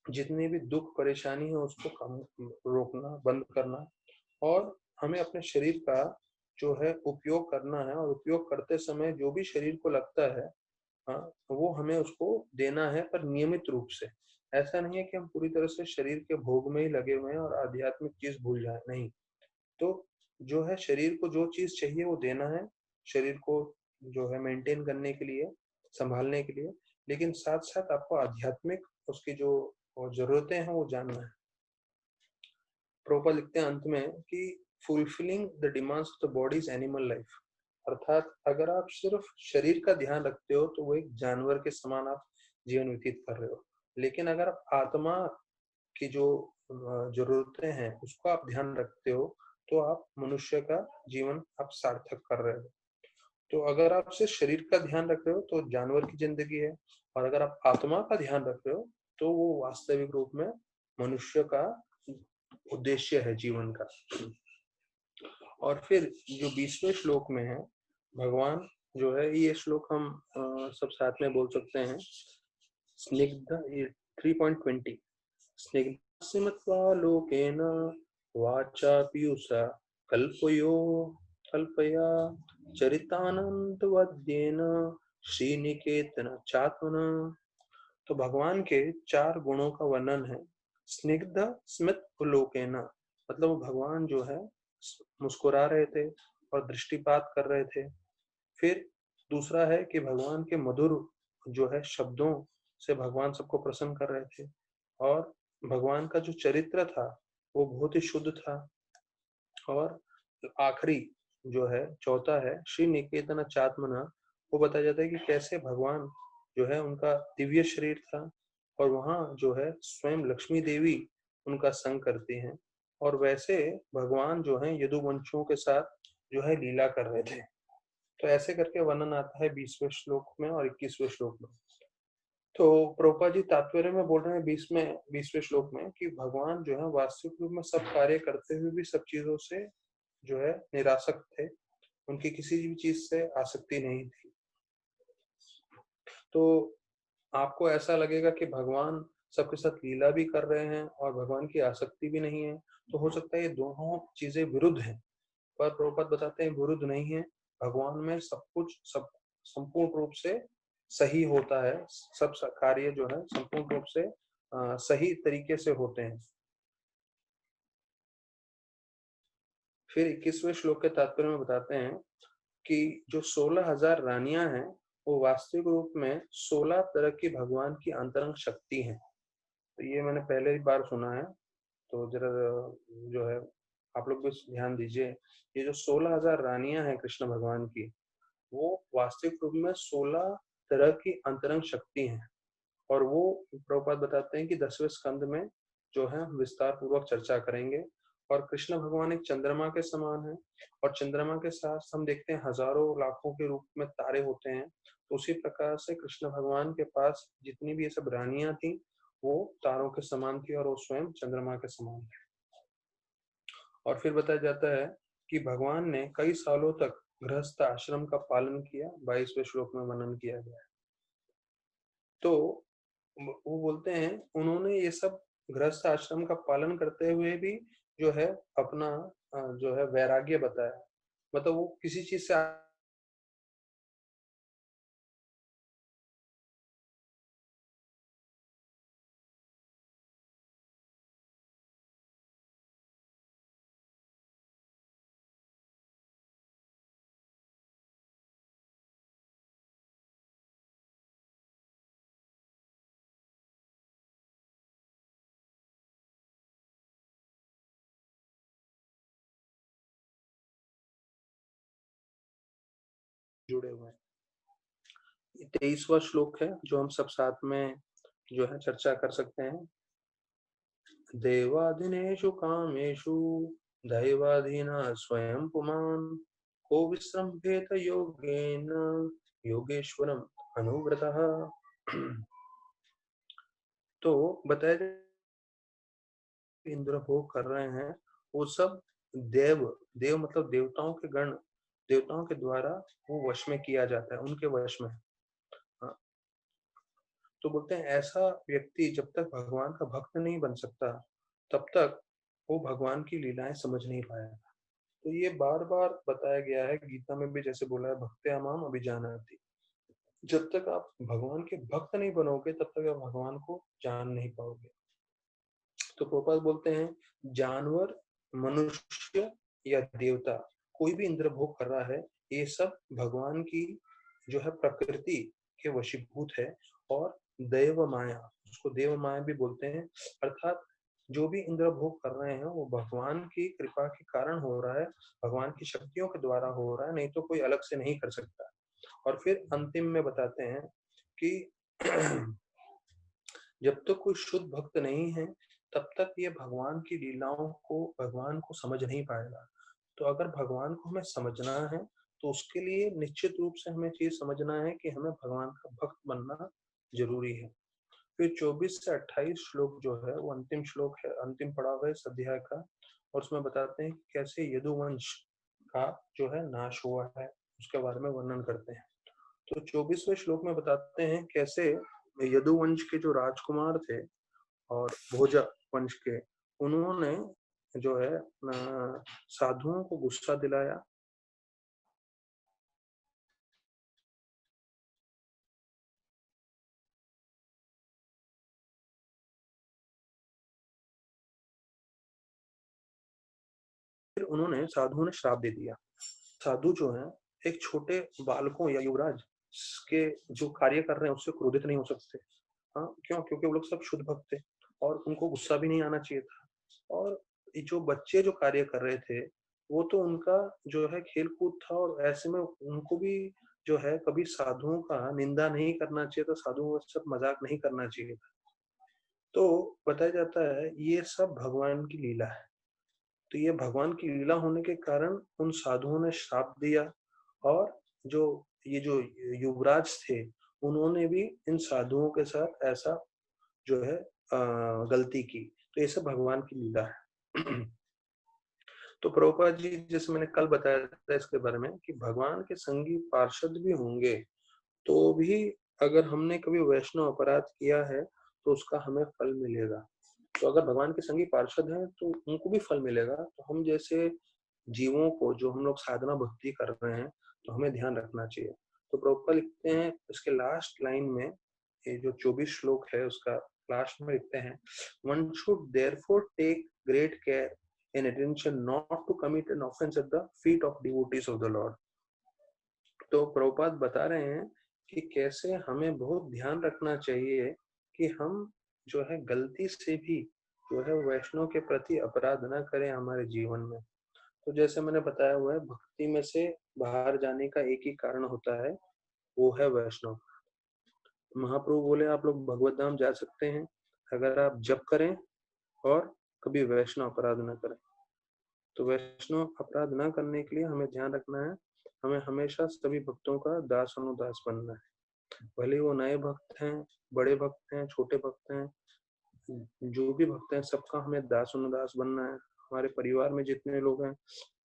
जितनी भी दुख परेशानी है उसको कम रोकना, बंद करना, और हमें अपने शरीर का जो है उपयोग करना है, और उपयोग करते समय जो भी शरीर को लगता है वो हमें उसको देना है, पर नियमित रूप से। ऐसा नहीं है कि हम पूरी तरह से शरीर के भोग में ही लगे हुए हैं और आध्यात्मिक चीज भूल जाए, नहीं। तो जो है शरीर को जो चीज चाहिए वो देना है, शरीर को जो है मेंटेन करने के लिए, संभालने के लिए, लेकिन साथ साथ आपको आध्यात्मिक उसकी जो जरूरतें हैं वो जानना है। प्रभुपाद लिखते हैं अंत में कि fulfilling the demands of the bodies animal life, अर्थात अगर आप सिर्फ शरीर का ध्यान रखते हो तो वो एक जानवर के समान आप जीवन व्यतीत कर रहे हो, लेकिन अगर आप आत्मा की जो जरूरतें हैं उसको आप ध्यान रखते हो तो आप मनुष्य का जीवन आप सार्थक कर रहे हो। तो अगर आप सिर्फ शरीर का ध्यान रख रहे हो तो जानवर की जिंदगी है, और अगर आप आत्मा का ध्यान रख रहे हो तो वो वास्तविक रूप में मनुष्य का उद्देश्य है जीवन का। और फिर जो 20वें श्लोक में है, भगवान जो है, ये श्लोक हम सब साथ में बोल सकते हैं। स्निग्ध 3.20, स्निग्ध सिमत्वा लोकेन वाचा पीयूषा कल्पयो कल्पया चरितानंदवद्येन श्रीनिकेतन चात्मना। तो भगवान के 4 गुणों का वर्णन है। स्निग्ध स्मित लोकेन, मतलब वो भगवान जो है मुस्कुरा रहे थे और दृष्टिपात कर रहे थे। फिर दूसरा है कि भगवान के मधुर जो है शब्दों से भगवान सबको प्रसन्न कर रहे थे, और भगवान का जो चरित्र था वो बहुत ही शुद्ध था। और आखिरी जो है चौथा है श्री निकेतन चात्मना, वो बताया जाता है कि कैसे भगवान जो है उनका दिव्य शरीर था और वहां जो है स्वयं लक्ष्मी देवी उनका संग करती हैं, और वैसे भगवान जो है यदुवंशियों के साथ जो है लीला कर रहे थे। तो ऐसे करके वर्णन आता है 20वें श्लोक में और 21वें श्लोक में। तो प्रभुपाद जी तात्पर्य में बोल रहे हैं 20वें श्लोक में कि भगवान जो है वास्तविक रूप में सब कार्य करते हुए भी सब चीजों से जो है निरासक्त थे, उनकी किसी भी चीज से आसक्ति नहीं थी। तो आपको ऐसा लगेगा कि भगवान सबके साथ लीला भी कर रहे हैं और भगवान की आसक्ति भी नहीं है, तो हो सकता है ये दोनों चीजें विरुद्ध हैं, पर प्रभुपाद बताते हैं विरुद्ध नहीं है। भगवान में सब कुछ सब संपूर्ण रूप से सही होता है, सब कार्य जो है संपूर्ण रूप से सही तरीके से होते हैं। फिर 21वें श्लोक के तात्पर्य में बताते हैं कि जो 16,000 रानियां हैं वो वास्तविक रूप में 16 तरह की भगवान की अंतरंग शक्ति हैं। तो ये मैंने पहले ही बार सुना है, तो जरा जो है आप लोग भी ध्यान दीजिए। ये जो 16,000 रानियां हैं कृष्ण भगवान की, वो वास्तविक रूप में 16 तरह की अंतरंग शक्ति हैं, और वो प्रभुपाद बताते हैं कि 10वें स्कंद में जो है विस्तार पूर्वक चर्चा करेंगे। और कृष्ण भगवान एक चंद्रमा के समान है, और चंद्रमा के साथ हम देखते हैं हजारों लाखों के रूप में तारे होते हैं। तो उसी प्रकार से कृष्ण भगवान के पास जितनी भी ये सब रानियां थी वो तारों के समान थी और वो स्वयं चंद्रमा के समान थे। और फिर बताया जाता है कि भगवान ने कई सालों तक गृहस्थ आश्रम का पालन किया, 22वें श्लोक में वर्णन किया गया है। तो वो बोलते हैं उन्होंने ये सब गृहस्थ आश्रम का पालन करते हुए भी जो है अपना जो है वैराग्य बताया, मतलब वो किसी चीज से जुड़े हुए हैं। 23वां श्लोक है जो हम सब साथ में जो है चर्चा कर सकते हैं। देवादिनेषु कामेषु दैवाधीना स्वयं पुमान् को विश्रम्भेत योगेन योगेश्वरम अनुव्रतः। तो बताया इंद्र भोग कर रहे हैं वो सब देव देव मतलब देवताओं के गण, देवताओं के द्वारा वो वश में किया जाता है, उनके वश में। हाँ, तो बोलते हैं ऐसा व्यक्ति जब तक भगवान का भक्त नहीं बन सकता तब तक वो भगवान की लीलाएं समझ नहीं पाएगा। तो ये बार बार बताया गया है, गीता में भी जैसे बोला है भक्त्या माम अभिजानाति। जब तक आप भगवान के भक्त नहीं बनोगे तब तक आप भगवान को जान नहीं पाओगे। तो प्रभुपाद बोलते हैं जानवर, मनुष्य या देवता कोई भी इंद्र भोग कर रहा है, ये सब भगवान की जो है प्रकृति के वशीभूत है। और देव माया, उसको देव माया भी बोलते हैं, अर्थात जो भी इंद्र भोग कर रहे हैं वो भगवान की कृपा के कारण हो रहा है, भगवान की शक्तियों के द्वारा हो रहा है, नहीं तो कोई अलग से नहीं कर सकता। और फिर अंतिम में बताते हैं कि जब तक कोई शुद्ध भक्त नहीं है तब तक ये भगवान की लीलाओं को, भगवान को समझ नहीं पाएगा। तो अगर भगवान को हमें समझना है तो उसके लिए निश्चित रूप से हमें चीज समझना है कि हमें भगवान का भक्त बनना जरूरी है। फिर 24 से 28 श्लोक जो है वो अंतिम श्लोक है, अंतिम पड़ाव है इस अध्याय का, और उसमें बताते हैं कि कैसे यदुवंश का जो है नाश हुआ है, उसके बारे में वर्णन करते हैं। तो 24वें श्लोक में बताते हैं कैसे यदुवंश के जो राजकुमार थे और भोजा वंश के, उन्होंने जो है साधुओं को गुस्सा दिलाया। फिर उन्होंने साधुओं ने श्राप दे दिया। साधु जो है एक छोटे बालकों या युवराज के जो कार्य कर रहे हैं उससे क्रोधित नहीं हो सकते। हाँ, क्यों? क्योंकि वो लोग सब शुद्ध भक्त थे और उनको गुस्सा भी नहीं आना चाहिए था। और ये जो बच्चे जो कार्य कर रहे थे, वो तो उनका जो है खेल-कूद था और ऐसे में उनको भी जो है कभी साधुओं का निंदा नहीं करना चाहिए था, साधुओं के साथ मज़ाक नहीं करना चाहिए था। तो बताया जाता है ये सब भगवान की लीला है। तो ये भगवान की लीला होने के कारण उन साधुओं ने श्राप दिया और जो ये जो युवराज थे, उन्होंने भी इन साधुओं के साथ ऐसा जो है गलती की। तो ये सब भगवान की लीला है। तो प्रभुपाद जी जैसे मैंने कल बताया था इसके बारे में कि भगवान के संगी पार्षद भी होंगे, तो भी अगर हमने कभी वैष्णव अपराध किया है, तो उसका हमें फल मिलेगा। तो अगर भगवान के संगी पार्षद हैं, तो उनको भी फल मिलेगा। तो हम जैसे जीवों को जो हम लोग साधना भक्ति कर रहे हैं, तो हमें ध्यान रखना चाहिए। तो प्रभुपाद लिखते हैं इसके लास्ट लाइन में, ये जो 24 श्लोक है उसका लास्ट में लिखते हैं, one should therefore take great care and attention not to commit an offence at the feet of devotees of the lord. तो प्रभुपाद बता रहे हैं कि कैसे हमें बहुत ध्यान रखना चाहिए कि हम जो है गलती से भी जो है वैष्णव के प्रति अपराध ना करें हमारे जीवन में। तो जैसे मैंने बताया हुआ है, भक्ति में से बाहर जाने का एक ही कारण होता है, वो है वैष्णव। महाप्रभु बोले आप लोग भगवत धाम जा सकते हैं अगर आप जप करें और कभी वैष्णव अपराध ना करें। तो वैष्णव अपराध ना करने के लिए हमें ध्यान रखना है, हमें हमेशा सभी भक्तों का दास अनुदास बनना है। भले वो नए भक्त हैं, बड़े भक्त हैं, छोटे भक्त हैं, जो भी भक्त हैं सबका हमें दास अनुदास बनना है। हमारे परिवार में जितने लोग हैं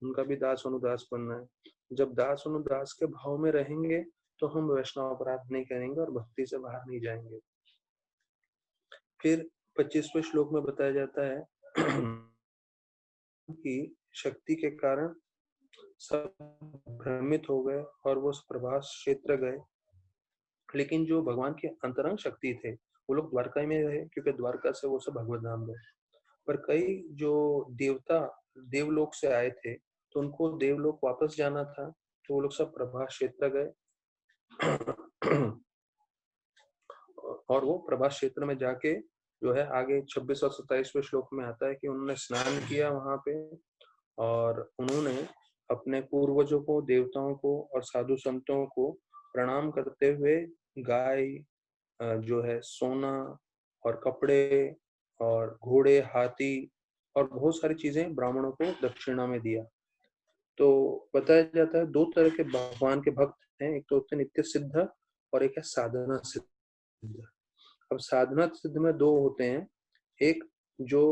उनका भी दास अनुदास बनना है। जब दास अनुदास के भाव में रहेंगे तो हम वैष्णव अपराध नहीं करेंगे और भक्ति से बाहर नहीं जाएंगे। फिर 25वें श्लोक में बताया जाता है कि शक्ति के कारण सब भ्रमित हो गए और वो प्रभास क्षेत्र गए। लेकिन जो भगवान की अंतरंग शक्ति थे, वो लोग द्वारका में रहे क्योंकि द्वारका से वो सब भगवत धाम गए। पर कई जो देवता देवलोक से आए थे, तो उनको देवलोक वापस जाना था, तो वो लोग सब प्रभास क्षेत्र गए। और वो प्रभास क्षेत्र में जाके जो है आगे 26 और 27वें श्लोक में आता है कि उन्होंने स्नान किया वहां पे और उन्होंने अपने पूर्वजों को, देवताओं को और साधु संतों को प्रणाम करते हुए गाय, जो है सोना और कपड़े और घोड़े, हाथी और बहुत सारी चीजें ब्राह्मणों को दक्षिणा में दिया। तो बताया जाता है दो तरह के भगवान के भक्त हैं, एक तो होते हैं नित्य सिद्ध और एक है साधना सिद्ध। अब साधना सिद्ध में दो होते हैं, एक जो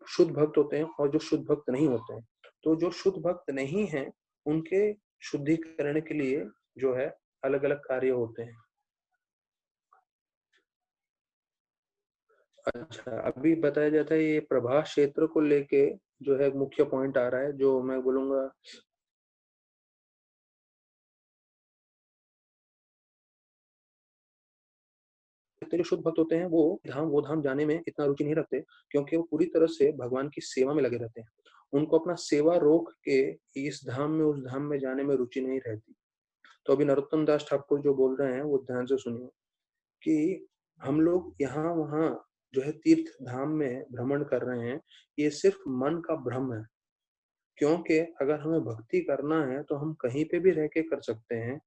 शुद्ध भक्त होते हैं और जो शुद्ध भक्त नहीं होते हैं। तो जो शुद्ध भक्त नहीं है उनके शुद्धिकरण के लिए जो है अलग अलग कार्य होते हैं। अच्छा, अभी बताया जाता है ये प्रभास क्षेत्र को लेके जो है मुख्य पॉइंट आ रहा है, जो मैं बोलूंगा जो शुद्ध भक्त होते हैं वो धाम जाने में इतना रुचि नहीं रखते क्योंकि वो पूरी तरह से भगवान की सेवा में लगे रहते हैं। उनको अपना सेवा रोक के इस धाम में उस धाम में जाने में रुचि नहीं रहती। तो अभी नरोत्तम दास ठाकुर जो बोल रहे हैं वो ध्यान से सुनिए कि हम लोग यहाँ वहाँ जो है तीर्थ धाम में भ्रमण कर रहे हैं, ये सिर्फ मन का भ्रम है। क्योंकि अगर हमें भक्ति करना है तो हम कहीं पे भी रह के कर सकते हैं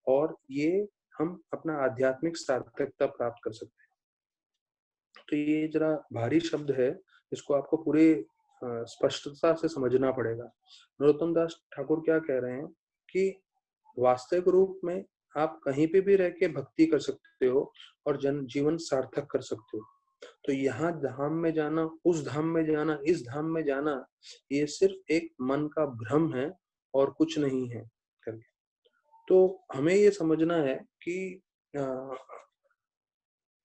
और ये हम अपना आध्यात्मिक सार्थकता प्राप्त कर सकते हैं। तो ये जरा भारी शब्द है, इसको आपको पूरे स्पष्टता से समझना पड़ेगा। नरोत्तम दास ठाकुर क्या कह रहे हैं कि वास्तविक रूप में आप कहीं पे भी रह के भक्ति कर सकते हो और जन जीवन सार्थक कर सकते हो। तो यहाँ धाम में जाना, उस धाम में जाना, इस धाम में जाना, ये सिर्फ एक मन का भ्रम है और कुछ नहीं है करके। तो हमें ये समझना है कि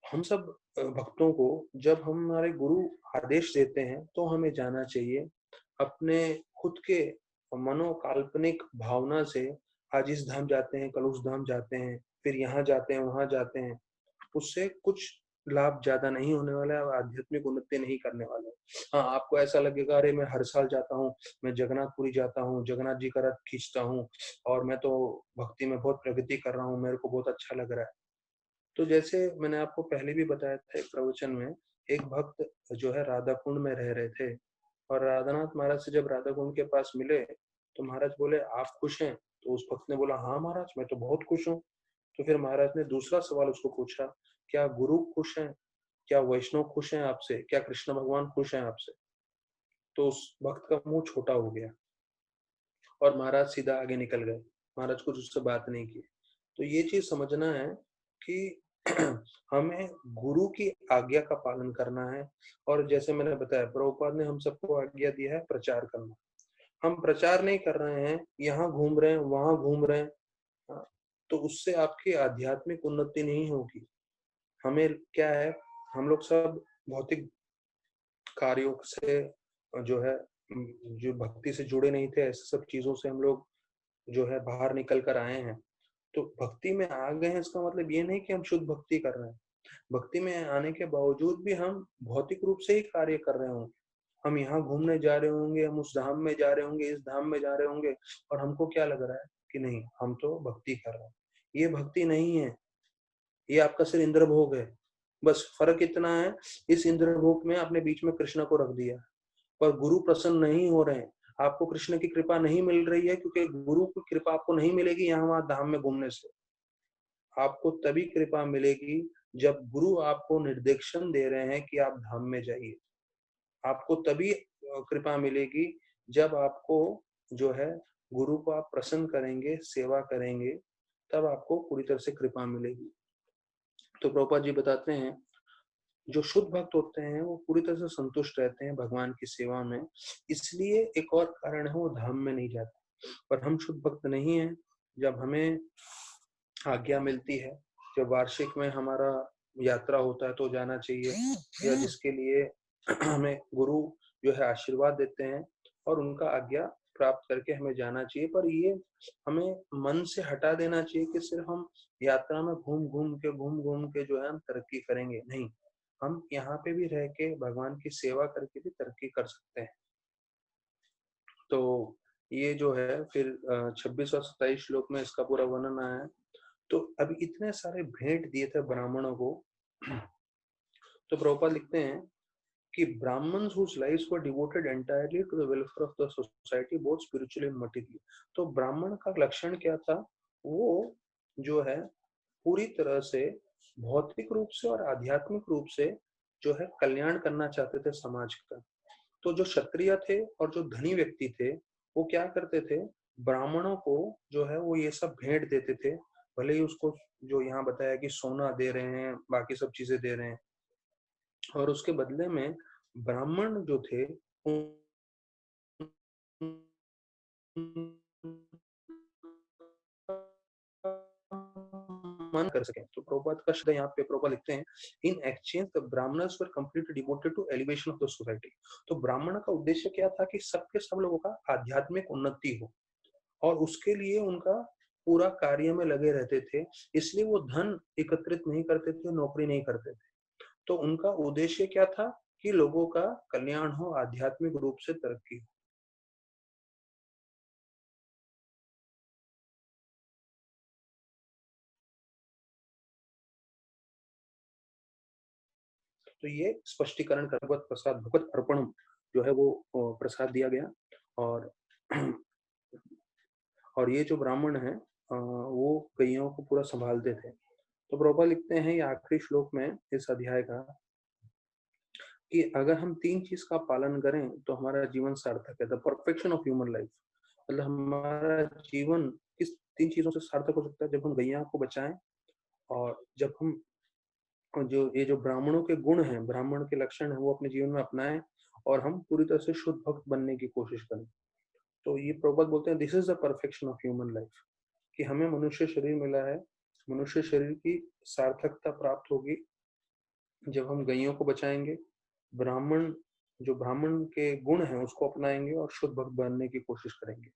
हम सब भक्तों को जब हमारे गुरु आदेश देते हैं तो हमें जाना चाहिए। अपने खुद के मनोकाल्पनिक भावना से आज इस धाम जाते हैं, कल उस धाम जाते हैं, फिर यहाँ जाते हैं, वहाँ जाते हैं, उससे कुछ लाभ ज्यादा नहीं होने वाला है और आध्यात्मिक उन्नति नहीं करने वाला है। हाँ, आपको ऐसा लगेगा अरे मैं हर साल जाता हूँ, मैं जगन्नाथपुरी जाता हूँ, जगन्नाथ जी का रथ खींचता हूँ और मैं तो भक्ति में बहुत प्रगति कर रहा हूँ, मेरे को बहुत अच्छा लग रहा है। तो जैसे मैंने आपको पहले भी बताया था एक प्रवचन में, एक भक्त जो है राधा कुंड में रह रहे थे और राधानाथ महाराज से जब राधा कुंड के पास मिले तो महाराज बोले आप खुश हैं? तो उस भक्त ने बोला हाँ महाराज, मैं तो बहुत खुश हूँ। तो फिर महाराज ने दूसरा सवाल उसको पूछा, क्या गुरु खुश हैं? क्या वैष्णव खुश हैं आपसे? क्या कृष्ण भगवान खुश हैं आपसे? तो उस भक्त का मुंह छोटा हो गया और महाराज सीधा आगे निकल गए। महाराज कुछ उससे बात नहीं की। तो ये चीज समझना है कि हमें गुरु की आज्ञा का पालन करना है। और जैसे मैंने बताया, प्रभुपाद ने हम सबको आज्ञा दिया है प्रचार करना। हम प्रचार नहीं कर रहे हैं, यहाँ घूम रहे हैं, वहां घूम रहे हैं, हाँ, तो उससे आपकी आध्यात्मिक उन्नति नहीं होगी। हमें क्या है, हम लोग सब भौतिक कार्यों से जो है जो भक्ति से जुड़े नहीं थे, ऐसे सब चीजों से हम लोग जो है बाहर निकल कर आए हैं। तो भक्ति में आ गए हैं इसका मतलब ये नहीं कि हम शुद्ध भक्ति कर रहे हैं। भक्ति में आने के बावजूद भी हम भौतिक रूप से ही कार्य कर रहे होंगे। हम यहाँ घूमने जा रहे होंगे, हम उस धाम में जा रहे होंगे, इस धाम में जा रहे होंगे, और हमको क्या लग रहा है कि नहीं हम तो भक्ति कर रहे हैं। ये भक्ति नहीं है, ये आपका सिर्फ इंद्र भोग है। बस फर्क इतना है, इस इंद्र भोग में आपने बीच में कृष्ण को रख दिया, पर गुरु प्रसन्न नहीं हो रहे हैं। आपको कृष्ण की कृपा नहीं मिल रही है क्योंकि गुरु की कृपा आपको नहीं मिलेगी यहाँ वहां धाम में घूमने से। आपको तभी कृपा मिलेगी जब गुरु आपको निर्देशन दे रहे हैं कि आप धाम में जाइए। आपको तभी कृपा मिलेगी जब आपको जो है गुरु को आप प्रसन्न करेंगे, सेवा करेंगे, तब आपको पूरी तरह से कृपा मिलेगी। तो प्रभुपाद जी बताते हैं, जो शुद्ध भक्त होते हैं वो पूरी तरह से संतुष्ट रहते हैं भगवान की सेवा में, इसलिए एक और कारण है वो धाम में नहीं जाते। पर हम शुद्ध भक्त नहीं हैं। जब हमें आज्ञा मिलती है, जब वार्षिक में हमारा यात्रा होता है तो जाना चाहिए, या जिसके लिए हमें गुरु जो है आशीर्वाद देते हैं और उनका आज्ञा प्राप्त करके हमें जाना चाहिए। पर ये हमें मन से हटा देना चाहिए कि सिर्फ हम यात्रा में घूम घूम के जो है हम तरक्की करेंगे, नहीं। हम यहाँ पे भी रह के भगवान की सेवा करके भी तरक्की कर सकते हैं। तो ये जो है फिर 26 और 27 श्लोक में इसका पूरा वर्णन आया है। तो अभी इतने सारे भेंट दिए थे ब्राह्मणों को, तो प्रभुपाद लिखते हैं कि Brahmins whose lives were devoted entirely to the welfare of the society both spiritually and materially। तो ब्राह्मण का लक्षण क्या था? वो जो है पूरी तरह से भौतिक रूप से और आध्यात्मिक रूप से जो है कल्याण करना चाहते थे समाज का। तो जो क्षत्रिय थे और जो धनी व्यक्ति थे वो क्या करते थे, ब्राह्मणों को जो है वो ये सब भेंट देते थे। भले ही उसको जो यहाँ बताया कि सोना दे रहे हैं, बाकी सब चीजें दे रहे हैं, और उसके बदले में ब्राह्मण जो थे मन कर सके। तो प्रभुपाद का शब्द यहाँ पे प्रभुपाद लिखते हैं, in exchange the Brahmins were completely devoted to elevation of the society. तो ब्राह्मण का उद्देश्य क्या था कि सबके सब लोगों का आध्यात्मिक उन्नति हो, और उसके लिए उनका पूरा कार्य में लगे रहते थे। इसलिए वो धन एकत्रित नहीं करते थे, नौकरी नहीं करते थे। तो उनका उद्देश्य क्या था कि लोगों का कल्याण हो, आध्यात्मिक रूप से तरक्की हो। तो ये स्पष्टीकरण कर भगवत प्रसाद, भगवत अर्पण जो है वो प्रसाद दिया गया। और और ये जो ब्राह्मण है वो गैयों को पूरा संभालते थे। तो प्रभुपाद लिखते हैं ये आखिरी श्लोक में इस अध्याय का, कि अगर हम तीन चीज का पालन करें तो हमारा जीवन सार्थक है। The perfection of human life, मतलब हमारा जीवन किस तीन चीजों से सार्थक हो सकता है? जब हम गैया को बचाएं, और जब हम जो ये जो ब्राह्मणों के गुण हैं, ब्राह्मण के लक्षण हैं, वो अपने जीवन में अपनाएं, और हम पूरी तरह से शुद्ध भक्त बनने की कोशिश करें। तो ये प्रभुपाद बोलते हैं this is the perfection of human life, कि हमें मनुष्य शरीर मिला है, मनुष्य शरीर की सार्थकता प्राप्त होगी जब हम गइयों को बचाएंगे, ब्राह्मण जो ब्राह्मण के गुण हैं उसको अपनाएंगे और शुद्ध भक्त बनने की कोशिश करेंगे।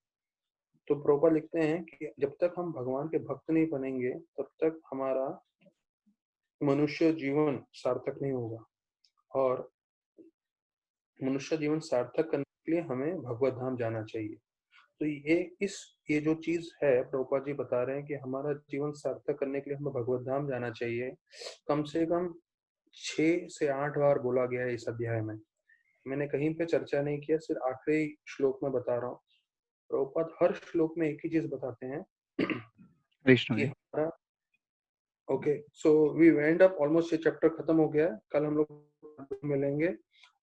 तो प्रभुपाद लिखते हैं कि जब तक हम भगवान के भक्त नहीं बनेंगे तब तक हमारा मनुष्य जीवन सार्थक नहीं होगा। और मनुष्य जीवन सार्थक करने के लिए हमें भगवत धाम जाना चाहिए। तो ये जो चीज है, प्रभुपाद जी बता रहे हैं कि हमारा जीवन सार्थक करने के लिए हमें भगवत धाम जाना चाहिए। कम से कम 6 से 8 बार बोला गया है इस अध्याय में। मैंने कहीं पे चर्चा नहीं किया, सिर्फ आखिरी श्लोक में बता रहा हूँ। प्रभुपाद हर श्लोक में एक ही चीज बताते हैं कृष्ण कि जी। हमारा okay, so we end up almost, ये चैप्टर खत्म हो गया है। कल हम लोग मिलेंगे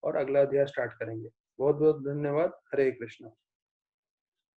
और अगला अध्याय स्टार्ट करेंगे। बहुत बहुत धन्यवाद। हरे कृष्णा।